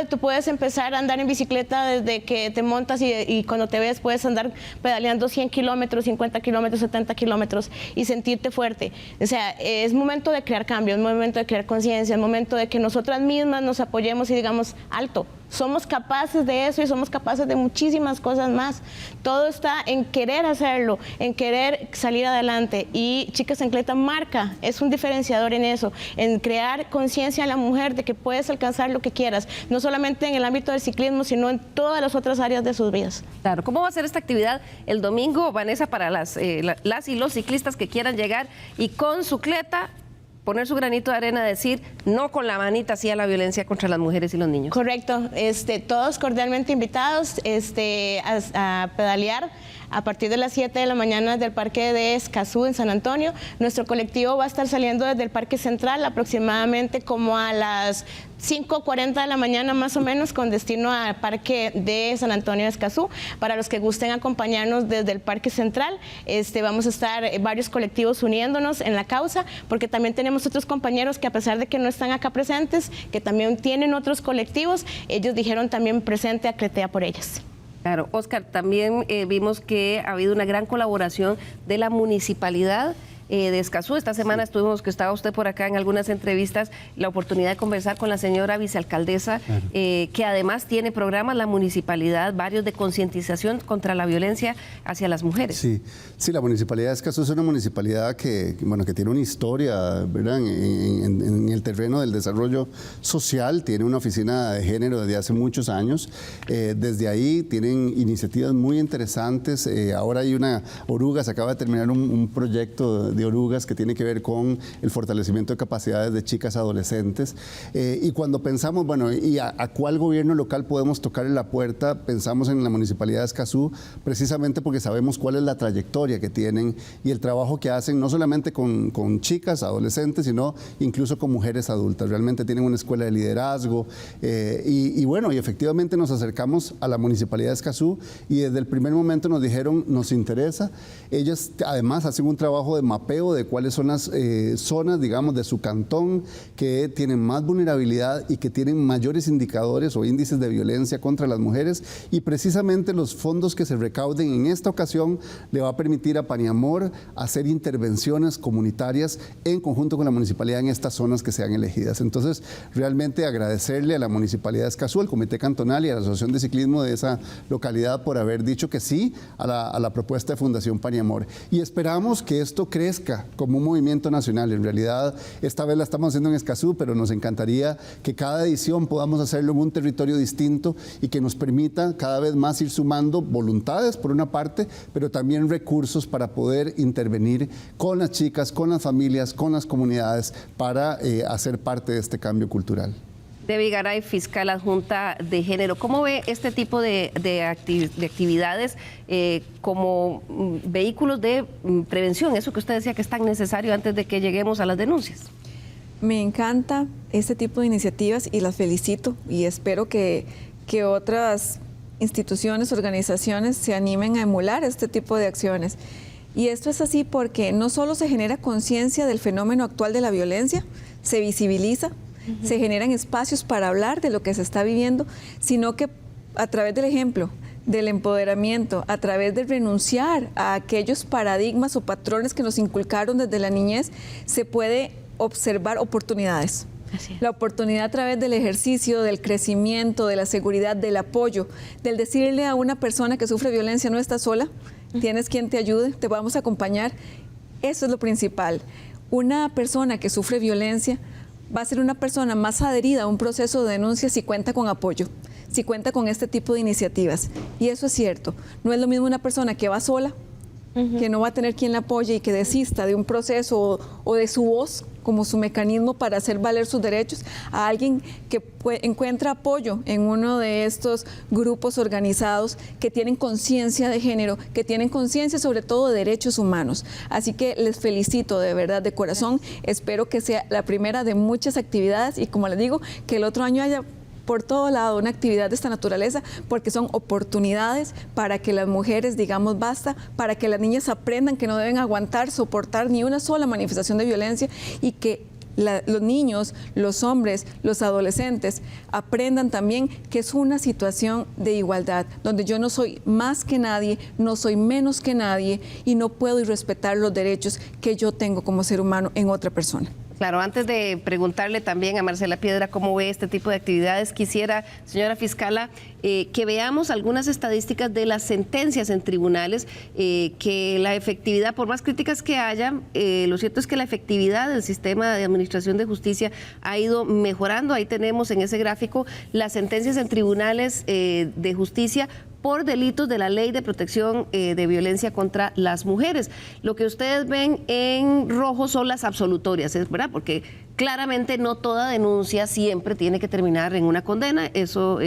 tú puedes empezar a andar en bicicleta desde que te montas y cuando te ves puedes andar pedaleando 100 kilómetros, 50 kilómetros, 70 kilómetros y sentirte fuerte. O sea, es momento de crear cambios, es momento de crear conciencia, es momento de que nosotras mismas nos apoyemos y digamos, alto. Somos capaces de eso y somos capaces de muchísimas cosas más. Todo está en querer hacerlo, en querer salir adelante. Y Chicas Encleta marca, es un diferenciador en eso, en crear conciencia a la mujer de que puedes alcanzar lo que quieras, no solamente en el ámbito del ciclismo, sino en todas las otras áreas de sus vidas. Claro, ¿cómo va a ser esta actividad el domingo, Vanessa, para las y los ciclistas que quieran llegar y con su cleta poner su granito de arena, decir no con la manita así a la violencia contra las mujeres y los niños? Correcto, todos cordialmente invitados a pedalear a partir de las 7 de la mañana del Parque de Escazú en San Antonio. Nuestro colectivo va a estar saliendo desde el Parque Central aproximadamente como a las 5:40 de la mañana más o menos, con destino al Parque de San Antonio de Escazú. Para los que gusten acompañarnos desde el Parque Central, vamos a estar varios colectivos uniéndonos en la causa, porque también tenemos otros compañeros que, a pesar de que no están acá presentes, que también tienen otros colectivos, ellos dijeron también presente a Cletea por ellas. Claro, Oscar, también vimos que ha habido una gran colaboración de la municipalidad de Escazú. Esta semana estaba usted por acá en algunas entrevistas, la oportunidad de conversar con la señora vicealcaldesa, claro, que además tiene programas, la municipalidad, varios de concientización contra la violencia hacia las mujeres. Sí, la municipalidad de Escazú es una municipalidad que tiene una historia, ¿verdad?, en el terreno del desarrollo social. Tiene una oficina de género desde hace muchos años. Desde ahí tienen iniciativas muy interesantes. Ahora hay una oruga, se acaba de terminar un proyecto de orugas que tiene que ver con el fortalecimiento de capacidades de chicas adolescentes. Y cuando pensamos, ¿y a cuál gobierno local podemos tocar en la puerta? Pensamos en la Municipalidad de Escazú, precisamente porque sabemos cuál es la trayectoria que tienen y el trabajo que hacen, no solamente con chicas adolescentes, sino incluso con mujeres adultas. Realmente tienen una escuela de liderazgo. Y efectivamente nos acercamos a la Municipalidad de Escazú y desde el primer momento nos dijeron, nos interesa. Ellas además hacen un trabajo de mapeo mapeo de cuáles son las zonas, digamos, de su cantón que tienen más vulnerabilidad y que tienen mayores indicadores o índices de violencia contra las mujeres, y precisamente los fondos que se recauden en esta ocasión le va a permitir a Paniamor hacer intervenciones comunitarias en conjunto con la municipalidad en estas zonas que sean elegidas. Entonces, realmente agradecerle a la Municipalidad de Escazú, al Comité Cantonal y a la Asociación de Ciclismo de esa localidad por haber dicho que sí a la propuesta de Fundación Paniamor. Y esperamos que esto crezca como un movimiento nacional. En realidad, esta vez la estamos haciendo en Escazú, pero nos encantaría que cada edición podamos hacerlo en un territorio distinto y que nos permita cada vez más ir sumando voluntades, por una parte, pero también recursos para poder intervenir con las chicas, con las familias, con las comunidades, para hacer parte de este cambio cultural. Debbie Garay, fiscal adjunta de género, ¿cómo ve este tipo de actividades como vehículos de prevención? Eso que usted decía que es tan necesario antes de que lleguemos a las denuncias. Me encanta este tipo de iniciativas y las felicito y espero que otras instituciones, organizaciones se animen a emular este tipo de acciones. Y esto es así porque no solo se genera conciencia del fenómeno actual de la violencia, se visibiliza, se generan espacios para hablar de lo que se está viviendo, sino que a través del ejemplo, del empoderamiento, a través de renunciar a aquellos paradigmas o patrones que nos inculcaron desde la niñez, se puede observar oportunidades. La oportunidad a través del ejercicio, del crecimiento, de la seguridad, del apoyo, del decirle a una persona que sufre violencia, no estás sola, tienes quien te ayude, te vamos a acompañar. Eso es lo principal. Una persona que sufre violencia va a ser una persona más adherida a un proceso de denuncia si cuenta con apoyo, si cuenta con este tipo de iniciativas. Y eso es cierto. No es lo mismo una persona que va sola, que no va a tener quien la apoye y que desista de un proceso o de su voz como su mecanismo para hacer valer sus derechos, a alguien que encuentra apoyo en uno de estos grupos organizados que tienen conciencia de género, que tienen conciencia sobre todo de derechos humanos. Así que les felicito de verdad, de corazón. Espero que sea la primera de muchas actividades y, como les digo, que el otro año haya por todo lado una actividad de esta naturaleza, porque son oportunidades para que las mujeres digamos basta, para que las niñas aprendan que no deben aguantar, soportar ni una sola manifestación de violencia y que los niños, los hombres, los adolescentes aprendan también que es una situación de igualdad, donde yo no soy más que nadie, no soy menos que nadie y no puedo irrespetar los derechos que yo tengo como ser humano en otra persona. Claro, antes de preguntarle también a Marcela Piedra cómo ve este tipo de actividades, quisiera, señora fiscala, que veamos algunas estadísticas de las sentencias en tribunales, que la efectividad, por más críticas que haya, lo cierto es que la efectividad del sistema de administración de justicia ha ido mejorando. Ahí tenemos en ese gráfico las sentencias en tribunales de justicia por delitos de la Ley de Protección de Violencia contra las Mujeres. Lo que ustedes ven en rojo son las absolutorias, ¿es verdad? Porque claramente no toda denuncia siempre tiene que terminar en una condena, eso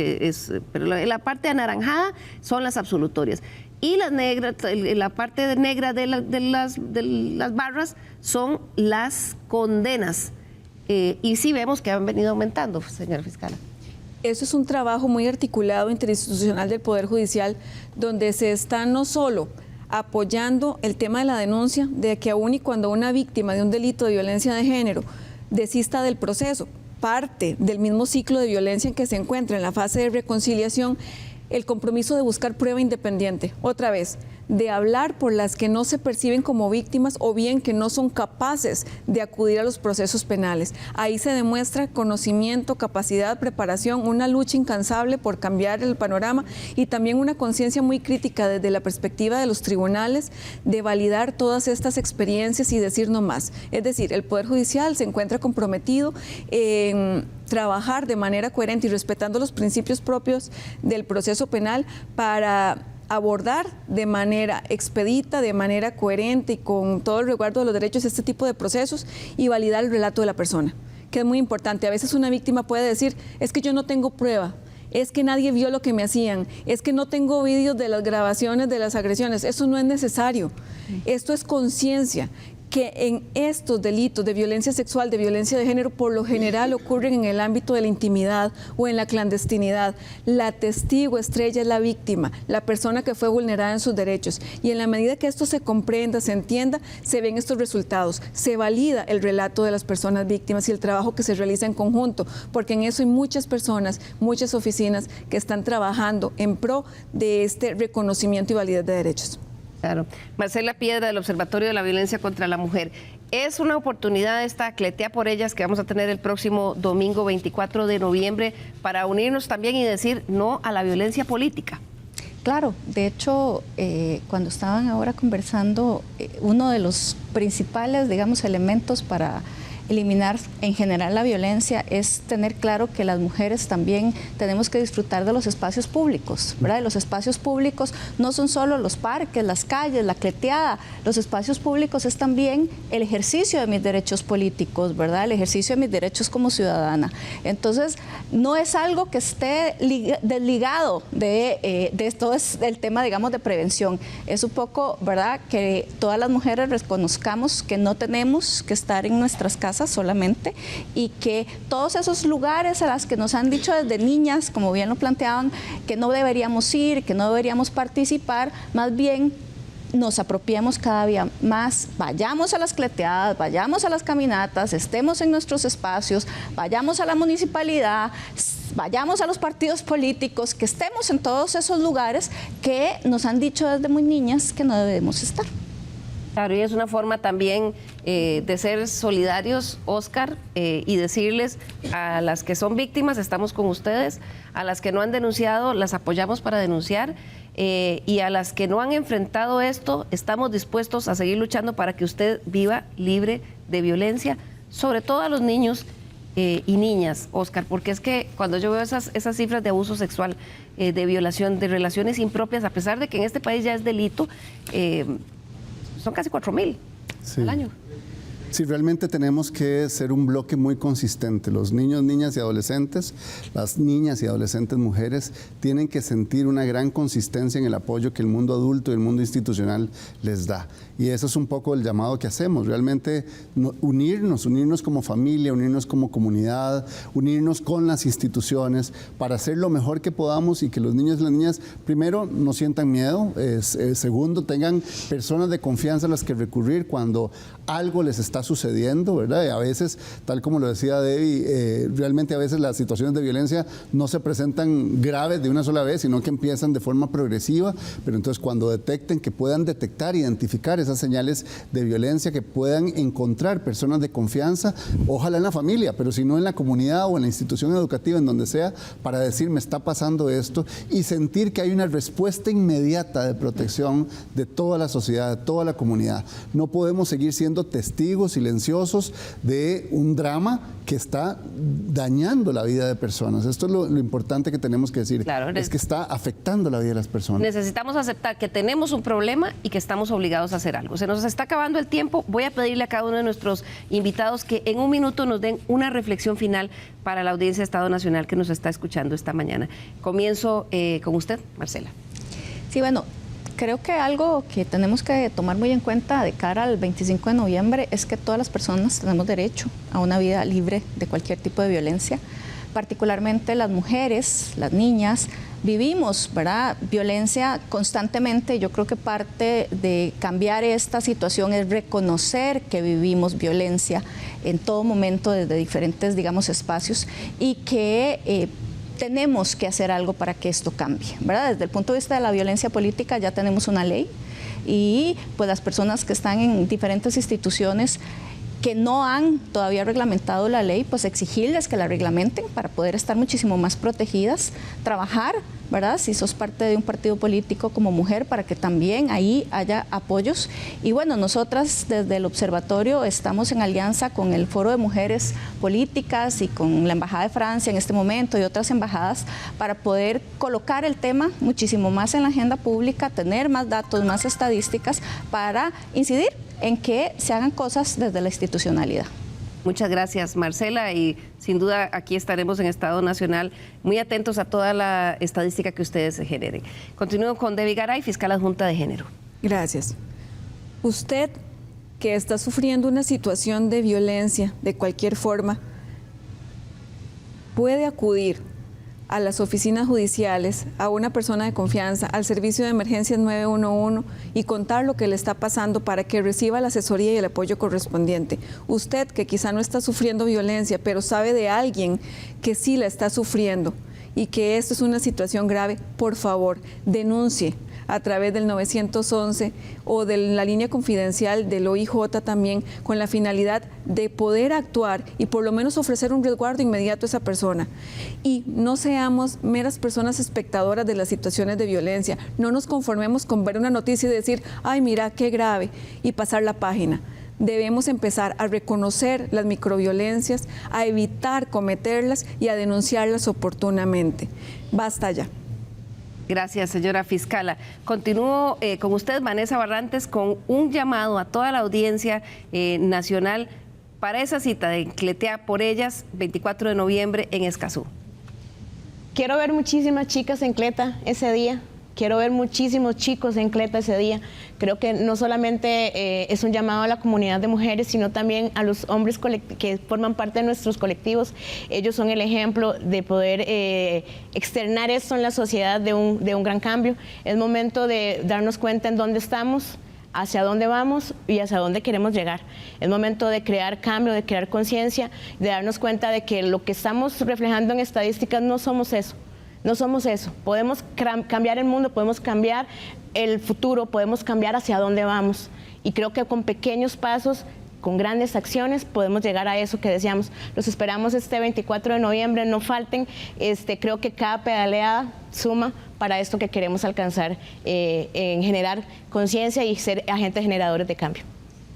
pero la parte anaranjada son las absolutorias. Y las negras, la parte negra de las barras son las condenas. Y sí vemos que han venido aumentando, señora fiscala. Eso es un trabajo muy articulado interinstitucional del Poder Judicial, donde se está no solo apoyando el tema de la denuncia, de que aún y cuando una víctima de un delito de violencia de género desista del proceso, parte del mismo ciclo de violencia en que se encuentra en la fase de reconciliación, el compromiso de buscar prueba independiente, otra vez, de hablar por las que no se perciben como víctimas o bien que no son capaces de acudir a los procesos penales. Ahí se demuestra conocimiento, capacidad, preparación, una lucha incansable por cambiar el panorama y también una conciencia muy crítica desde la perspectiva de los tribunales de validar todas estas experiencias y decir no más. Es decir, el Poder Judicial se encuentra comprometido en trabajar de manera coherente y respetando los principios propios del proceso penal para abordar de manera expedita, de manera coherente y con todo el resguardo de los derechos este tipo de procesos y validar el relato de la persona, que es muy importante. A veces una víctima puede decir, es que yo no tengo prueba, es que nadie vio lo que me hacían, es que no tengo vídeos de las grabaciones de las agresiones. Eso no es necesario. Esto es conciencia. que en estos delitos de violencia sexual, de violencia de género, por lo general ocurren en el ámbito de la intimidad o en la clandestinidad. La testigo estrella es la víctima, la persona que fue vulnerada en sus derechos. Y en la medida que esto se comprenda, se entienda, se ven estos resultados. Se valida el relato de las personas víctimas y el trabajo que se realiza en conjunto, porque en eso hay muchas personas, muchas oficinas que están trabajando en pro de este reconocimiento y validez de derechos. Claro. Marcela Piedra, del Observatorio de la Violencia contra la Mujer. Es una oportunidad esta Cletea por Ellas que vamos a tener el próximo domingo 24 de noviembre para unirnos también y decir no a la violencia política. Claro, de hecho, cuando estaban ahora conversando, uno de los principales, digamos, elementos para eliminar en general la violencia es tener claro que las mujeres también tenemos que disfrutar de los espacios públicos, ¿verdad? Y los espacios públicos no son solo los parques, las calles, la cleteada. Los espacios públicos es también el ejercicio de mis derechos políticos, ¿verdad? El ejercicio de mis derechos como ciudadana. Entonces, no es algo que esté desligado de todo es el tema, digamos, de prevención. Es un poco, ¿verdad?, que todas las mujeres reconozcamos que no tenemos que estar en nuestras casas solamente y que todos esos lugares a los que nos han dicho desde niñas, como bien lo planteaban, que no deberíamos ir, que no deberíamos participar, más bien nos apropiemos cada día más, vayamos a las cleteadas, vayamos a las caminatas, estemos en nuestros espacios, vayamos a la municipalidad, vayamos a los partidos políticos, que estemos en todos esos lugares que nos han dicho desde muy niñas que no debemos estar. Claro, y es una forma también de ser solidarios, Óscar, y decirles a las que son víctimas, estamos con ustedes, a las que no han denunciado, las apoyamos para denunciar, y a las que no han enfrentado esto, estamos dispuestos a seguir luchando para que usted viva libre de violencia, sobre todo a los niños y niñas, Óscar, porque es que cuando yo veo esas cifras de abuso sexual, de violación, de relaciones impropias, a pesar de que en este país ya es delito, son casi 4,000 al año. Sí, realmente tenemos que ser un bloque muy consistente. Los niños, niñas y adolescentes, las niñas y adolescentes mujeres tienen que sentir una gran consistencia en el apoyo que el mundo adulto y el mundo institucional les da. Y eso es un poco el llamado que hacemos, realmente unirnos como familia, unirnos como comunidad, unirnos con las instituciones para hacer lo mejor que podamos y que los niños y las niñas, primero, no sientan miedo, segundo, tengan personas de confianza a las que recurrir cuando algo les está sucediendo, ¿verdad? Y a veces, tal como lo decía Debbie, realmente a veces las situaciones de violencia no se presentan graves de una sola vez, sino que empiezan de forma progresiva, pero entonces cuando detecten, que puedan detectar, identificar esas señales de violencia, que puedan encontrar personas de confianza, ojalá en la familia, pero si no en la comunidad o en la institución educativa, en donde sea, para decir me está pasando esto y sentir que hay una respuesta inmediata de protección de toda la sociedad, de toda la comunidad. No podemos seguir siendo testigos silenciosos de un drama que está dañando la vida de personas. Esto es lo importante que tenemos que decir, claro, es que está afectando la vida de las personas. Necesitamos aceptar que tenemos un problema y que estamos obligados a hacer algo. Se nos está acabando el tiempo. Voy a pedirle a cada uno de nuestros invitados que en un minuto nos den una reflexión final para la audiencia de Estado Nacional que nos está escuchando esta mañana. Comienzo con usted, Marcela. Sí, bueno, creo que algo que tenemos que tomar muy en cuenta de cara al 25 de noviembre es que todas las personas tenemos derecho a una vida libre de cualquier tipo de violencia, particularmente las mujeres, las niñas. Vivimos, ¿verdad?, violencia constantemente. Yo creo que parte de cambiar esta situación es reconocer que vivimos violencia en todo momento desde diferentes, digamos, espacios y que tenemos que hacer algo para que esto cambie, ¿verdad? Desde el punto de vista de la violencia política ya tenemos una ley y pues las personas que están en diferentes instituciones que no han todavía reglamentado la ley, pues exigirles que la reglamenten para poder estar muchísimo más protegidas, trabajar, ¿verdad?, si sos parte de un partido político como mujer, para que también ahí haya apoyos. Y bueno, nosotras desde el observatorio estamos en alianza con el Foro de Mujeres Políticas y con la Embajada de Francia en este momento y otras embajadas para poder colocar el tema muchísimo más en la agenda pública, tener más datos, más estadísticas para incidir en que se hagan cosas desde la institucionalidad. Muchas gracias, Marcela, y sin duda aquí estaremos en Estado Nacional muy atentos a toda la estadística que ustedes generen. Continúo con Debbie Garay, fiscal adjunta de género. Gracias. Usted que está sufriendo una situación de violencia de cualquier forma, puede acudir a las oficinas judiciales, a una persona de confianza, al servicio de emergencias 911 y contar lo que le está pasando para que reciba la asesoría y el apoyo correspondiente. Usted, que quizá no está sufriendo violencia, pero sabe de alguien que sí la está sufriendo y que esto es una situación grave, por favor, denuncie a través del 911 o de la línea confidencial del OIJ también, con la finalidad de poder actuar y por lo menos ofrecer un resguardo inmediato a esa persona. Y no seamos meras personas espectadoras de las situaciones de violencia. No nos conformemos con ver una noticia y decir, ay, mira, qué grave, y pasar la página. Debemos empezar a reconocer las microviolencias, a evitar cometerlas y a denunciarlas oportunamente. Basta ya. Gracias, señora fiscala. Continúo con usted, Vanessa Barrantes, con un llamado a toda la audiencia nacional para esa cita de Cletea por Ellas, 24 de noviembre en Escazú. Quiero ver muchísimas chicas en Cleta ese día. Quiero ver muchísimos chicos en Cleta ese día. Creo que no solamente es un llamado a la comunidad de mujeres, sino también a los hombres que forman parte de nuestros colectivos. Ellos son el ejemplo de poder externar esto en la sociedad de un gran cambio. Es momento de darnos cuenta en dónde estamos, hacia dónde vamos y hacia dónde queremos llegar. Es momento de crear cambio, de crear conciencia, de darnos cuenta de que lo que estamos reflejando en estadísticas no somos eso. No somos eso. Podemos cambiar el mundo, podemos cambiar el futuro, podemos cambiar hacia dónde vamos. Y creo que con pequeños pasos, con grandes acciones, podemos llegar a eso que deseamos. Los esperamos este 24 de noviembre, no falten. Creo que cada pedaleada suma para esto que queremos alcanzar, en generar conciencia y ser agentes generadores de cambio.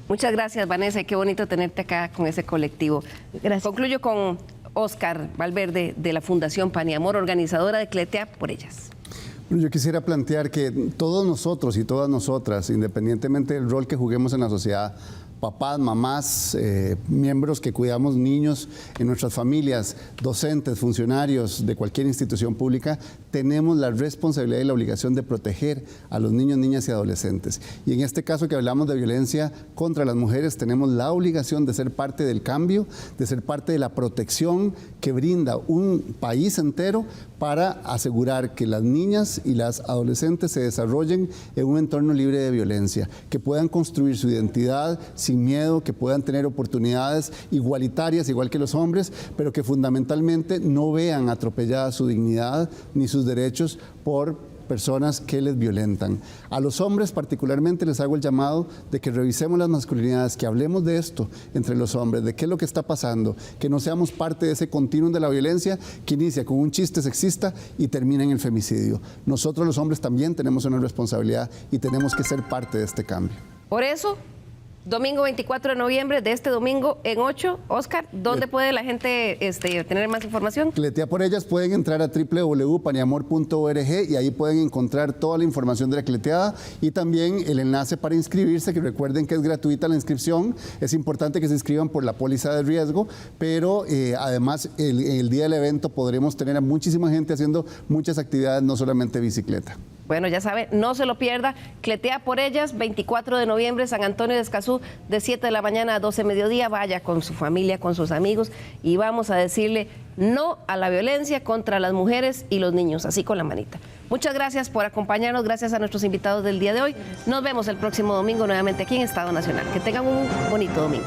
Muchas gracias, Vanessa, y qué bonito tenerte acá con ese colectivo. Gracias. Concluyo con Óscar Valverde, de la Fundación Pan y Amor, organizadora de Cletea por Ellas. Bueno, yo quisiera plantear que todos nosotros y todas nosotras, independientemente del rol que juguemos en la sociedad, papás, mamás, miembros que cuidamos niños en nuestras familias, docentes, funcionarios de cualquier institución pública, tenemos la responsabilidad y la obligación de proteger a los niños, niñas y adolescentes. Y en este caso que hablamos de violencia contra las mujeres, tenemos la obligación de ser parte del cambio, de ser parte de la protección que brinda un país entero para asegurar que las niñas y las adolescentes se desarrollen en un entorno libre de violencia, que puedan construir su identidad sin miedo, que puedan tener oportunidades igualitarias, igual que los hombres, pero que fundamentalmente no vean atropellada su dignidad ni sus derechos por personas que les violentan. A los hombres particularmente les hago el llamado de que revisemos las masculinidades, que hablemos de esto entre los hombres, de qué es lo que está pasando, que no seamos parte de ese continuum de la violencia que inicia con un chiste sexista y termina en el femicidio. Nosotros los hombres también tenemos una responsabilidad y tenemos que ser parte de este cambio. Por eso, domingo 24 de noviembre, de este domingo en 8, Óscar, ¿dónde puede la gente tener más información? Cletea por Ellas, pueden entrar a www.paniamor.org y ahí pueden encontrar toda la información de la cleteada y también el enlace para inscribirse, que recuerden que es gratuita la inscripción. Es importante que se inscriban por la póliza de riesgo, pero además el día del evento podremos tener a muchísima gente haciendo muchas actividades, no solamente bicicleta. Bueno, ya sabe, no se lo pierda. Cletea por Ellas, 24 de noviembre, San Antonio de Escazú, de 7 de la mañana a 12 de mediodía. Vaya con su familia, con sus amigos y vamos a decirle no a la violencia contra las mujeres y los niños, así con la manita. Muchas gracias por acompañarnos, gracias a nuestros invitados del día de hoy. Nos vemos el próximo domingo nuevamente aquí en Estado Nacional. Que tengan un bonito domingo.